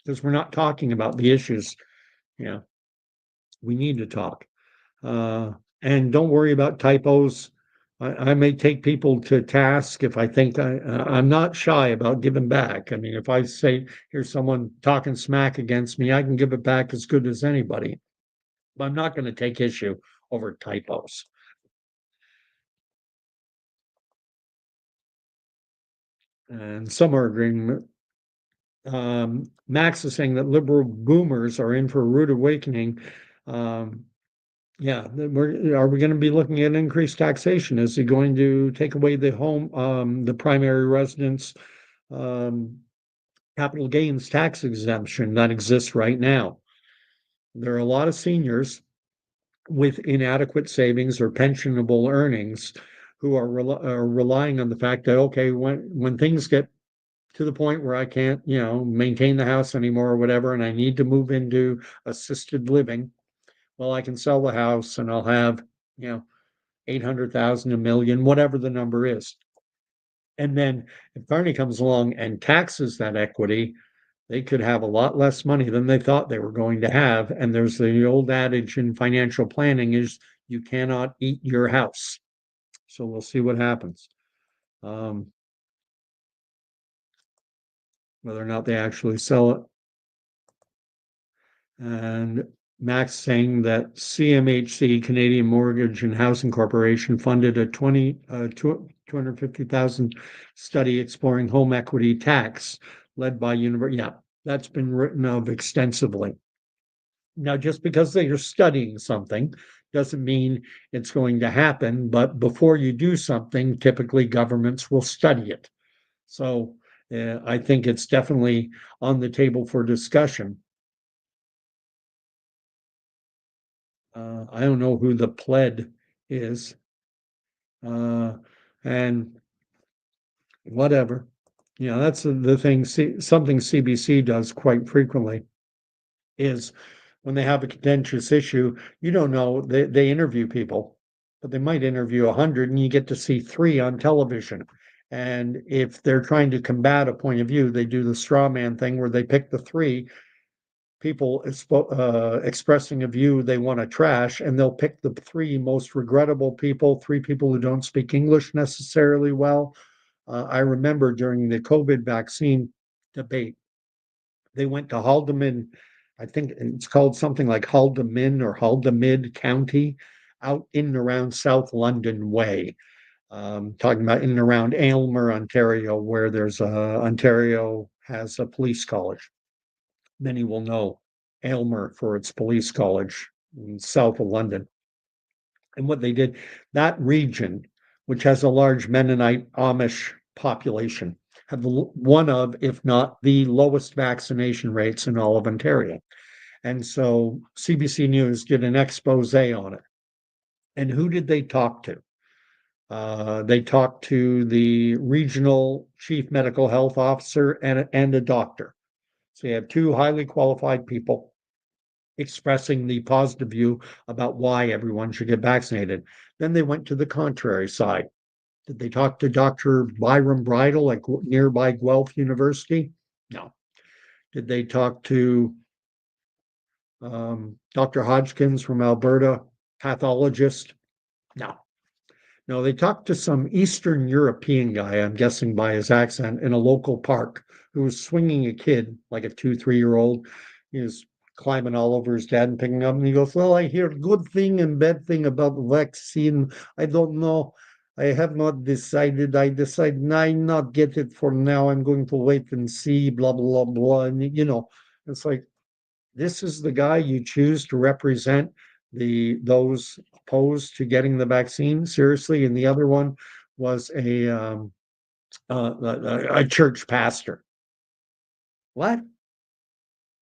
because we're not talking about the issues. We need to talk. And don't worry about typos. I may take people to task if I think I'm not shy about giving back. I mean, if I say, here's someone talking smack against me, I can give it back as good as anybody. But I'm not going to take issue over typos. And some are agreeing. Max is saying that liberal boomers are in for a rude awakening. Yeah, are we going to be looking at increased taxation? Is he going to take away the primary residence capital gains tax exemption that exists right now? There are a lot of seniors with inadequate savings or pensionable earnings who are relying on the fact that, okay, when things get to the point where I can't, maintain the house anymore or whatever, and I need to move into assisted living, well, I can sell the house and I'll have, 800,000, a million, whatever the number is. And then if Carney comes along and taxes that equity, they could have a lot less money than they thought they were going to have. And there's the old adage in financial planning is you cannot eat your house. So we'll see what happens. Whether or not they actually sell it. And Max saying that CMHC, Canadian Mortgage and Housing Corporation, funded a 250,000 study exploring home equity tax led by university. Yeah, that's been written of extensively. Now, just because they are studying something doesn't mean it's going to happen, but before you do something, typically governments will study it. So I think it's definitely on the table for discussion. I don't know who the pled is, uh, and whatever. That's the thing. Something CBC does quite frequently is when they have a contentious issue, you don't know, they interview people, but they might interview 100 and you get to see 3 on television. And if they're trying to combat a point of view, they do the straw man thing where they pick the 3 people expressing a view they want to trash, and they'll pick the 3 most regrettable people, 3 people who don't speak English necessarily well. I remember during the COVID vaccine debate, they went to Haldeman, I think it's called something like Haldeman or Haldimid County, out in and around South London Way. Talking about in and around Aylmer, Ontario, where Ontario has a police college. Many will know Aylmer for its police college south of London. And what they did, that region, which has a large Mennonite Amish population, have one of, if not the lowest vaccination rates in all of Ontario. And so CBC News did an expose on it. And who did they talk to? They talked to the regional chief medical health officer and a doctor. So you have 2 highly qualified people expressing the positive view about why everyone should get vaccinated. Then they went to the contrary side. Did they talk to Dr. Byram Bridle at nearby Guelph University? No. Did they talk to Dr. Hodgkins from Alberta, pathologist? No. No, they talked to some Eastern European guy, I'm guessing by his accent, in a local park who was swinging a kid, like a 2, 3-year-old. He was climbing all over his dad and picking up, and he goes, "Well, I hear good thing and bad thing about the vaccine. I don't know. I have not decided. I decide I not get it for now. I'm going to wait and see, blah, blah, blah." And it's like, this is the guy you choose to represent those opposed to getting the vaccine, seriously. And the other one was a church pastor. What?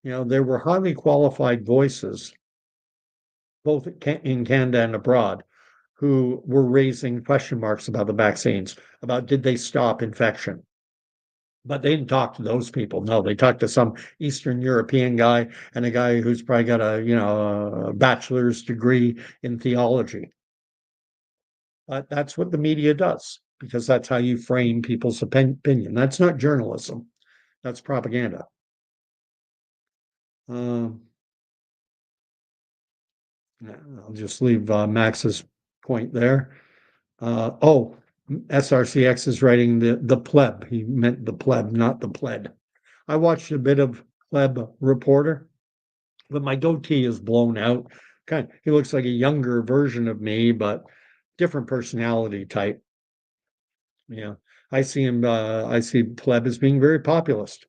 There were highly qualified voices, both in Canada and abroad, who were raising question marks about the vaccines, about did they stop infection. But they didn't talk to those people. No, they talked to some Eastern European guy and a guy who's probably got a bachelor's degree in theology. But that's what the media does, because that's how you frame people's opinion. That's not journalism. That's propaganda. I'll just leave Max's point there. SRCX is writing the pleb. He meant the pleb, not the pled. I watched a bit of Pleb Reporter, but my goatee is blown out. He looks like a younger version of me, but different personality type. Yeah, I see him. I see Pleb as being very populist.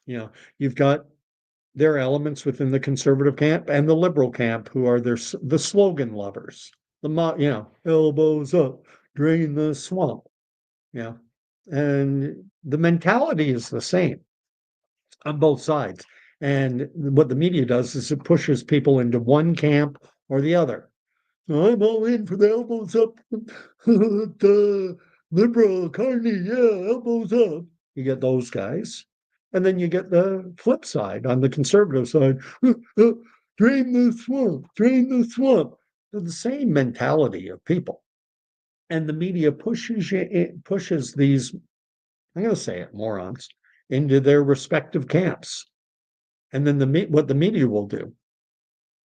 You've got their elements within the conservative camp and the liberal camp who are the slogan lovers. Elbows up, drain the swamp. Yeah, and the mentality is the same on both sides. And what the media does is it pushes people into one camp or the other. I'm all in for the elbows up. The liberal Carney, yeah, elbows up. You get those guys. And then you get the flip side on the conservative side. Drain the swamp, drain the swamp. They're the same mentality of people. And the media pushes these, I'm going to say it, morons, into their respective camps. And then what the media will do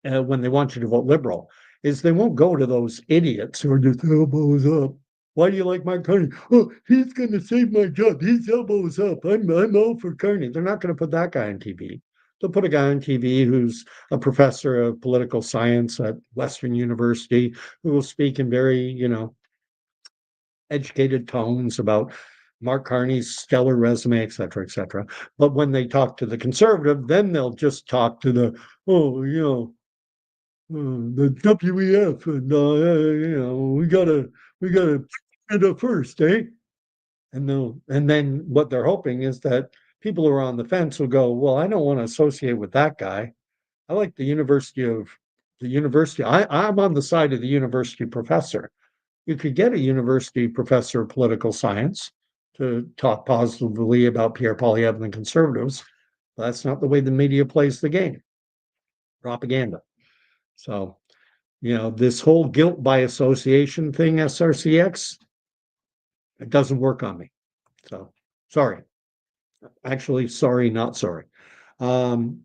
when they want you to vote liberal is they won't go to those idiots who are just elbows up. Why do you like Mark Carney? Oh, he's going to save my job. He's elbows up. I'm all for Carney. They're not going to put that guy on TV. They'll put a guy on TV who's a professor of political science at Western University who will speak in very, educated tones about Mark Carney's stellar resume, et cetera, et cetera. But when they talk to the conservative, then they'll just talk to the, oh, the WEF, and we gotta put it up first, eh? And then what they're hoping is that people who are on the fence will go, well, I don't want to associate with that guy. I like the university. I'm on the side of the university professor. You could get a university professor of political science to talk positively about Pierre Polyv and the conservatives. But that's not the way the media plays the game. Propaganda. So, this whole guilt by association thing, SRCX, it doesn't work on me. So, sorry. Actually, sorry, not sorry. Um,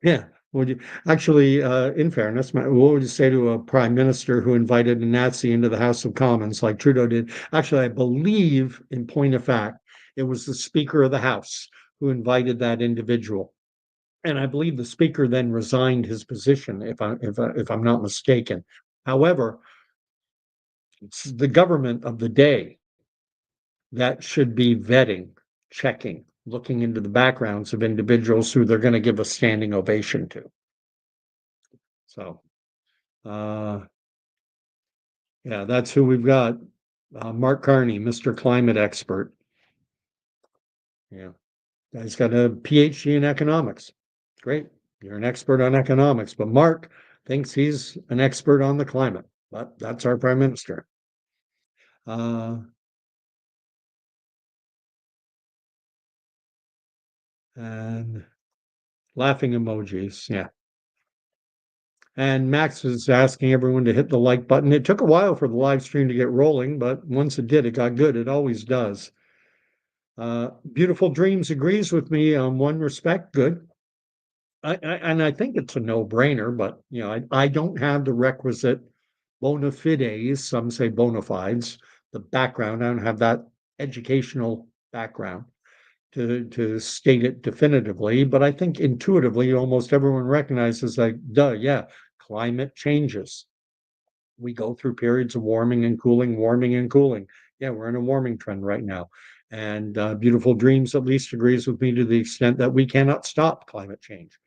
yeah. Would you actually, in fairness, what would you say to a prime minister who invited a Nazi into the House of Commons like Trudeau did? Actually, I believe, in point of fact, it was the Speaker of the House who invited that individual, and I believe the Speaker then resigned his position, if I'm not mistaken. However, it's the government of the day that should be vetting, checking, looking into the backgrounds of individuals who they're going to give a standing ovation to. So, yeah, that's who we've got. Mark Carney, Mr. Climate Expert. Yeah, guy's got a PhD in economics. Great, you're an expert on economics, but Mark thinks he's an expert on the climate. But that's our prime minister. And laughing emojis, yeah. And Max is asking everyone to hit the like button. It took a while for the live stream to get rolling, but once it did, it got good. It always does. Beautiful Dreams agrees with me on one respect. Good. And I think it's a no-brainer, but I don't have the requisite bona fides, some say bona fides, the background. I don't have that educational background to state it definitively, but I think intuitively almost everyone recognizes like, duh, yeah, climate changes. We go through periods of warming and cooling, warming and cooling. Yeah, we're in a warming trend right now. And Beautiful Dreams at least agrees with me to the extent that we cannot stop climate change.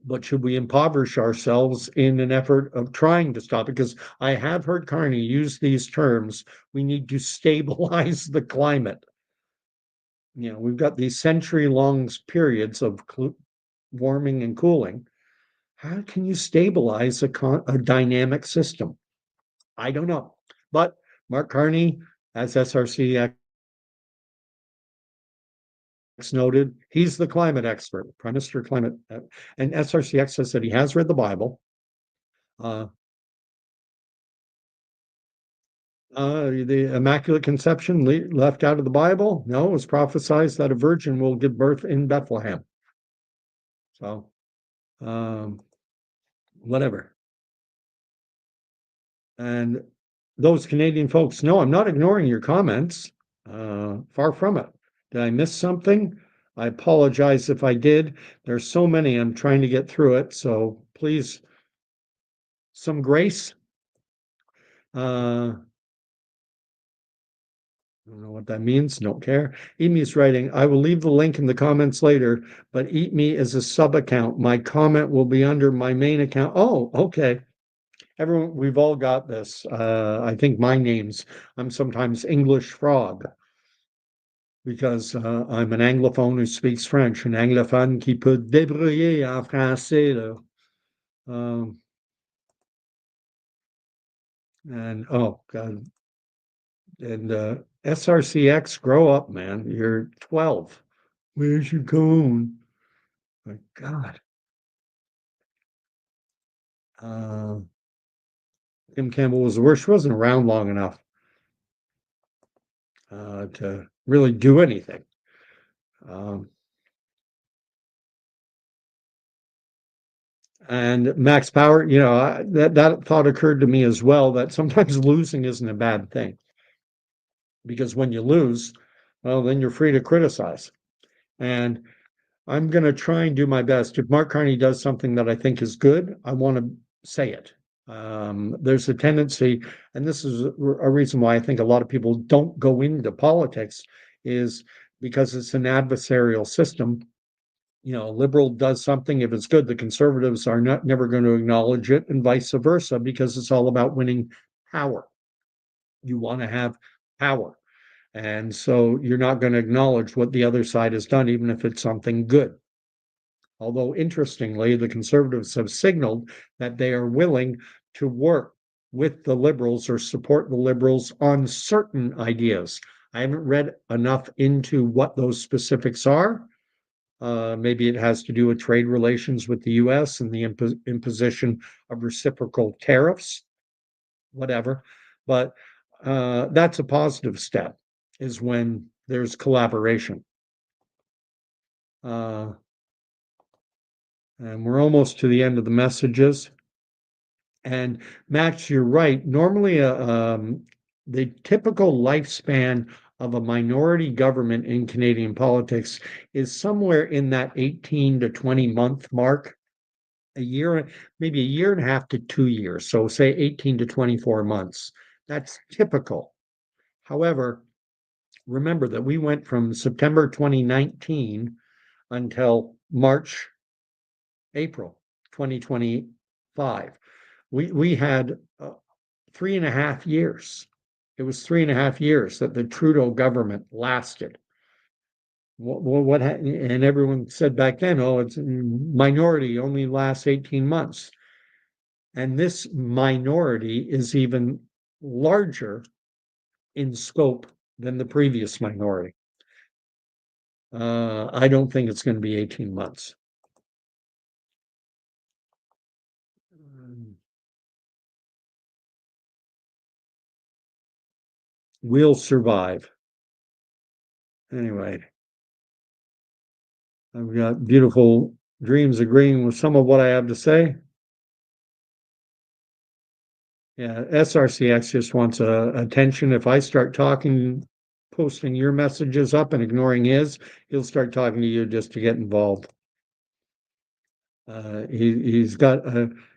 But should we impoverish ourselves in an effort of trying to stop it? Because I have heard Carney use these terms. We need to stabilize the climate. We've got these century-long periods of warming and cooling. How can you stabilize a dynamic system? I don't know. But Mark Carney, as SRCX noted, he's the climate expert, Prime Minister climate. And SRCX says that he has read the Bible. The Immaculate Conception left out of the Bible? No, it was prophesied that a virgin will give birth in Bethlehem. So, whatever. And those Canadian folks, no, I'm not ignoring your comments. Far from it. Did I miss something? I apologize if I did. There's so many, I'm trying to get through it. So please, some grace. I don't know what that means. Don't care. Eat Me's writing, I will leave the link in the comments later, but Eat Me is a sub account. My comment will be under my main account. Oh, okay. Everyone, we've all got this. I think I'm sometimes English Frog because I'm an anglophone who speaks French, an anglophone qui peut débrouiller en français. And oh God, and SRCX, grow up, man. You're 12. Where's you going? My God. Kim Campbell was the worst. She wasn't around long enough to really do anything. And Max Power, that thought occurred to me as well, that sometimes losing isn't a bad thing. Because when you lose, well, then you're free to criticize. And I'm going to try and do my best. If Mark Carney does something that I think is good, I want to say it. There's a tendency, and this is a reason why I think a lot of people don't go into politics, is because it's an adversarial system. A liberal does something, if it's good, the conservatives are never going to acknowledge it, and vice versa, because it's all about winning power. You want to have power. And so you're not going to acknowledge what the other side has done, even if it's something good. Although, interestingly, the conservatives have signaled that they are willing to work with the liberals or support the liberals on certain ideas. I haven't read enough into what those specifics are. Maybe it has to do with trade relations with the US and the imposition of reciprocal tariffs, whatever. But that's a positive step, is when there's collaboration. And we're almost to the end of the messages. And Max, you're right. Normally, the typical lifespan of a minority government in Canadian politics is somewhere in that 18 to 20 month mark, a year, maybe a year and a half to 2 years. So say 18 to 24 months. That's typical. However, remember that we went from September 2019 until April 2025. We had 3.5 years. It was 3.5 years that the Trudeau government lasted. And everyone said back then, oh, it's minority, only lasts 18 months. And this minority is even larger in scope than the previous minority. I don't think it's going to be 18 months. We'll survive. Anyway, I've got beautiful dreams agreeing with some of what I have to say. Yeah, SRCX just wants attention. If I start talking, posting your messages up and ignoring his, he'll start talking to you just to get involved. He's got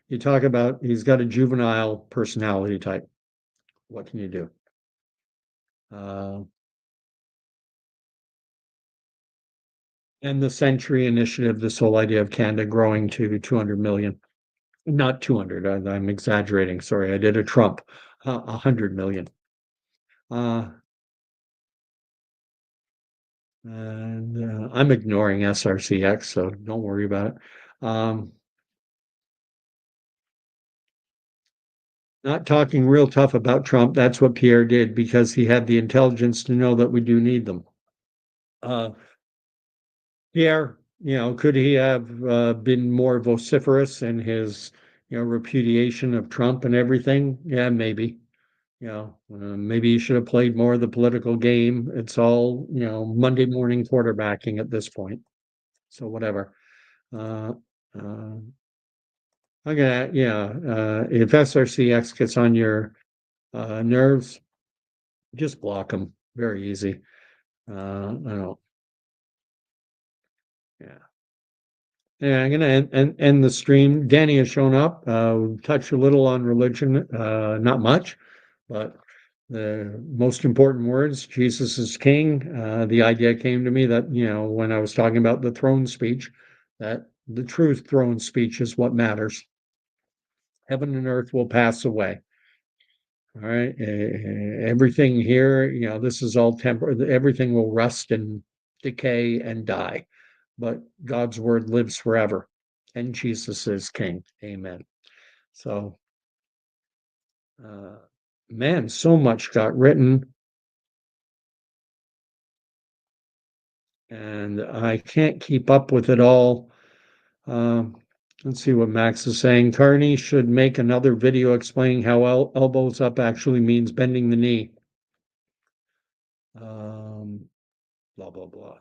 he's got a juvenile personality type. What can you do? And the Century Initiative, this whole idea of Canada growing to 200 million, not 200, I'm exaggerating. Sorry, I did a Trump, 100 million. And I'm ignoring SRCX, so don't worry about it. Not talking real tough about Trump. That's what Pierre did, because he had the intelligence to know that we do need them. Pierre, could he have been more vociferous in his, repudiation of Trump and everything? Yeah, maybe. Maybe he should have played more of the political game. It's all, Monday morning quarterbacking at this point. So whatever. If SRCX gets on your nerves, just block them. Very easy. I don't. Yeah. Yeah, I'm gonna end the stream. Danny has shown up. We'll touch a little on religion, not much, but the most important words, Jesus is King. The idea came to me that, when I was talking about the throne speech, that the truth throne speech is what matters. Heaven and earth will pass away. All right. Everything here, this is all temporary. Everything will rust and decay and die, but God's word lives forever, and Jesus is King. Amen. So, man, so much got written, and I can't keep up with it all. Let's see what Max is saying. Carney should make another video explaining how elbows up actually means bending the knee. Blah, blah, blah.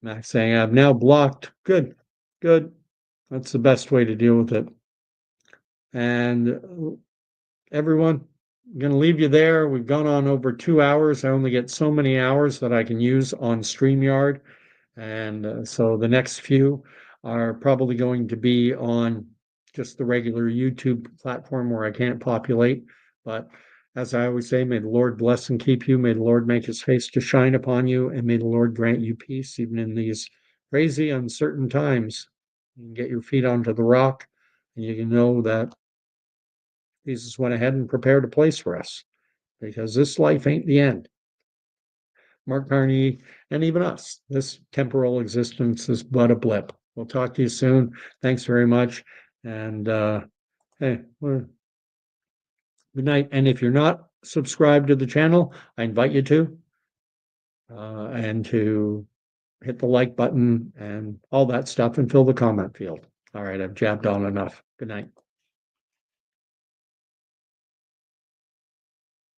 Max saying, I've now blocked. Good, good. That's the best way to deal with it. And everyone, I'm going to leave you there. We've gone on over 2 hours. I only get so many hours that I can use on StreamYard. And so the next few, are probably going to be on just the regular YouTube platform where I can't populate. But as I always say, may the Lord bless and keep you. May the Lord make his face to shine upon you, and may the Lord grant you peace even in these crazy, uncertain times. You can get your feet onto the rock, and you can know that Jesus went ahead and prepared a place for us, because this life ain't the end. Mark Carney, and even us, this temporal existence is but a blip. We'll talk to you soon. Thanks very much. And hey, good night. And if you're not subscribed to the channel, I invite you to, and to hit the like button and all that stuff and fill the comment field. All right, I've jabbed on enough. Good night.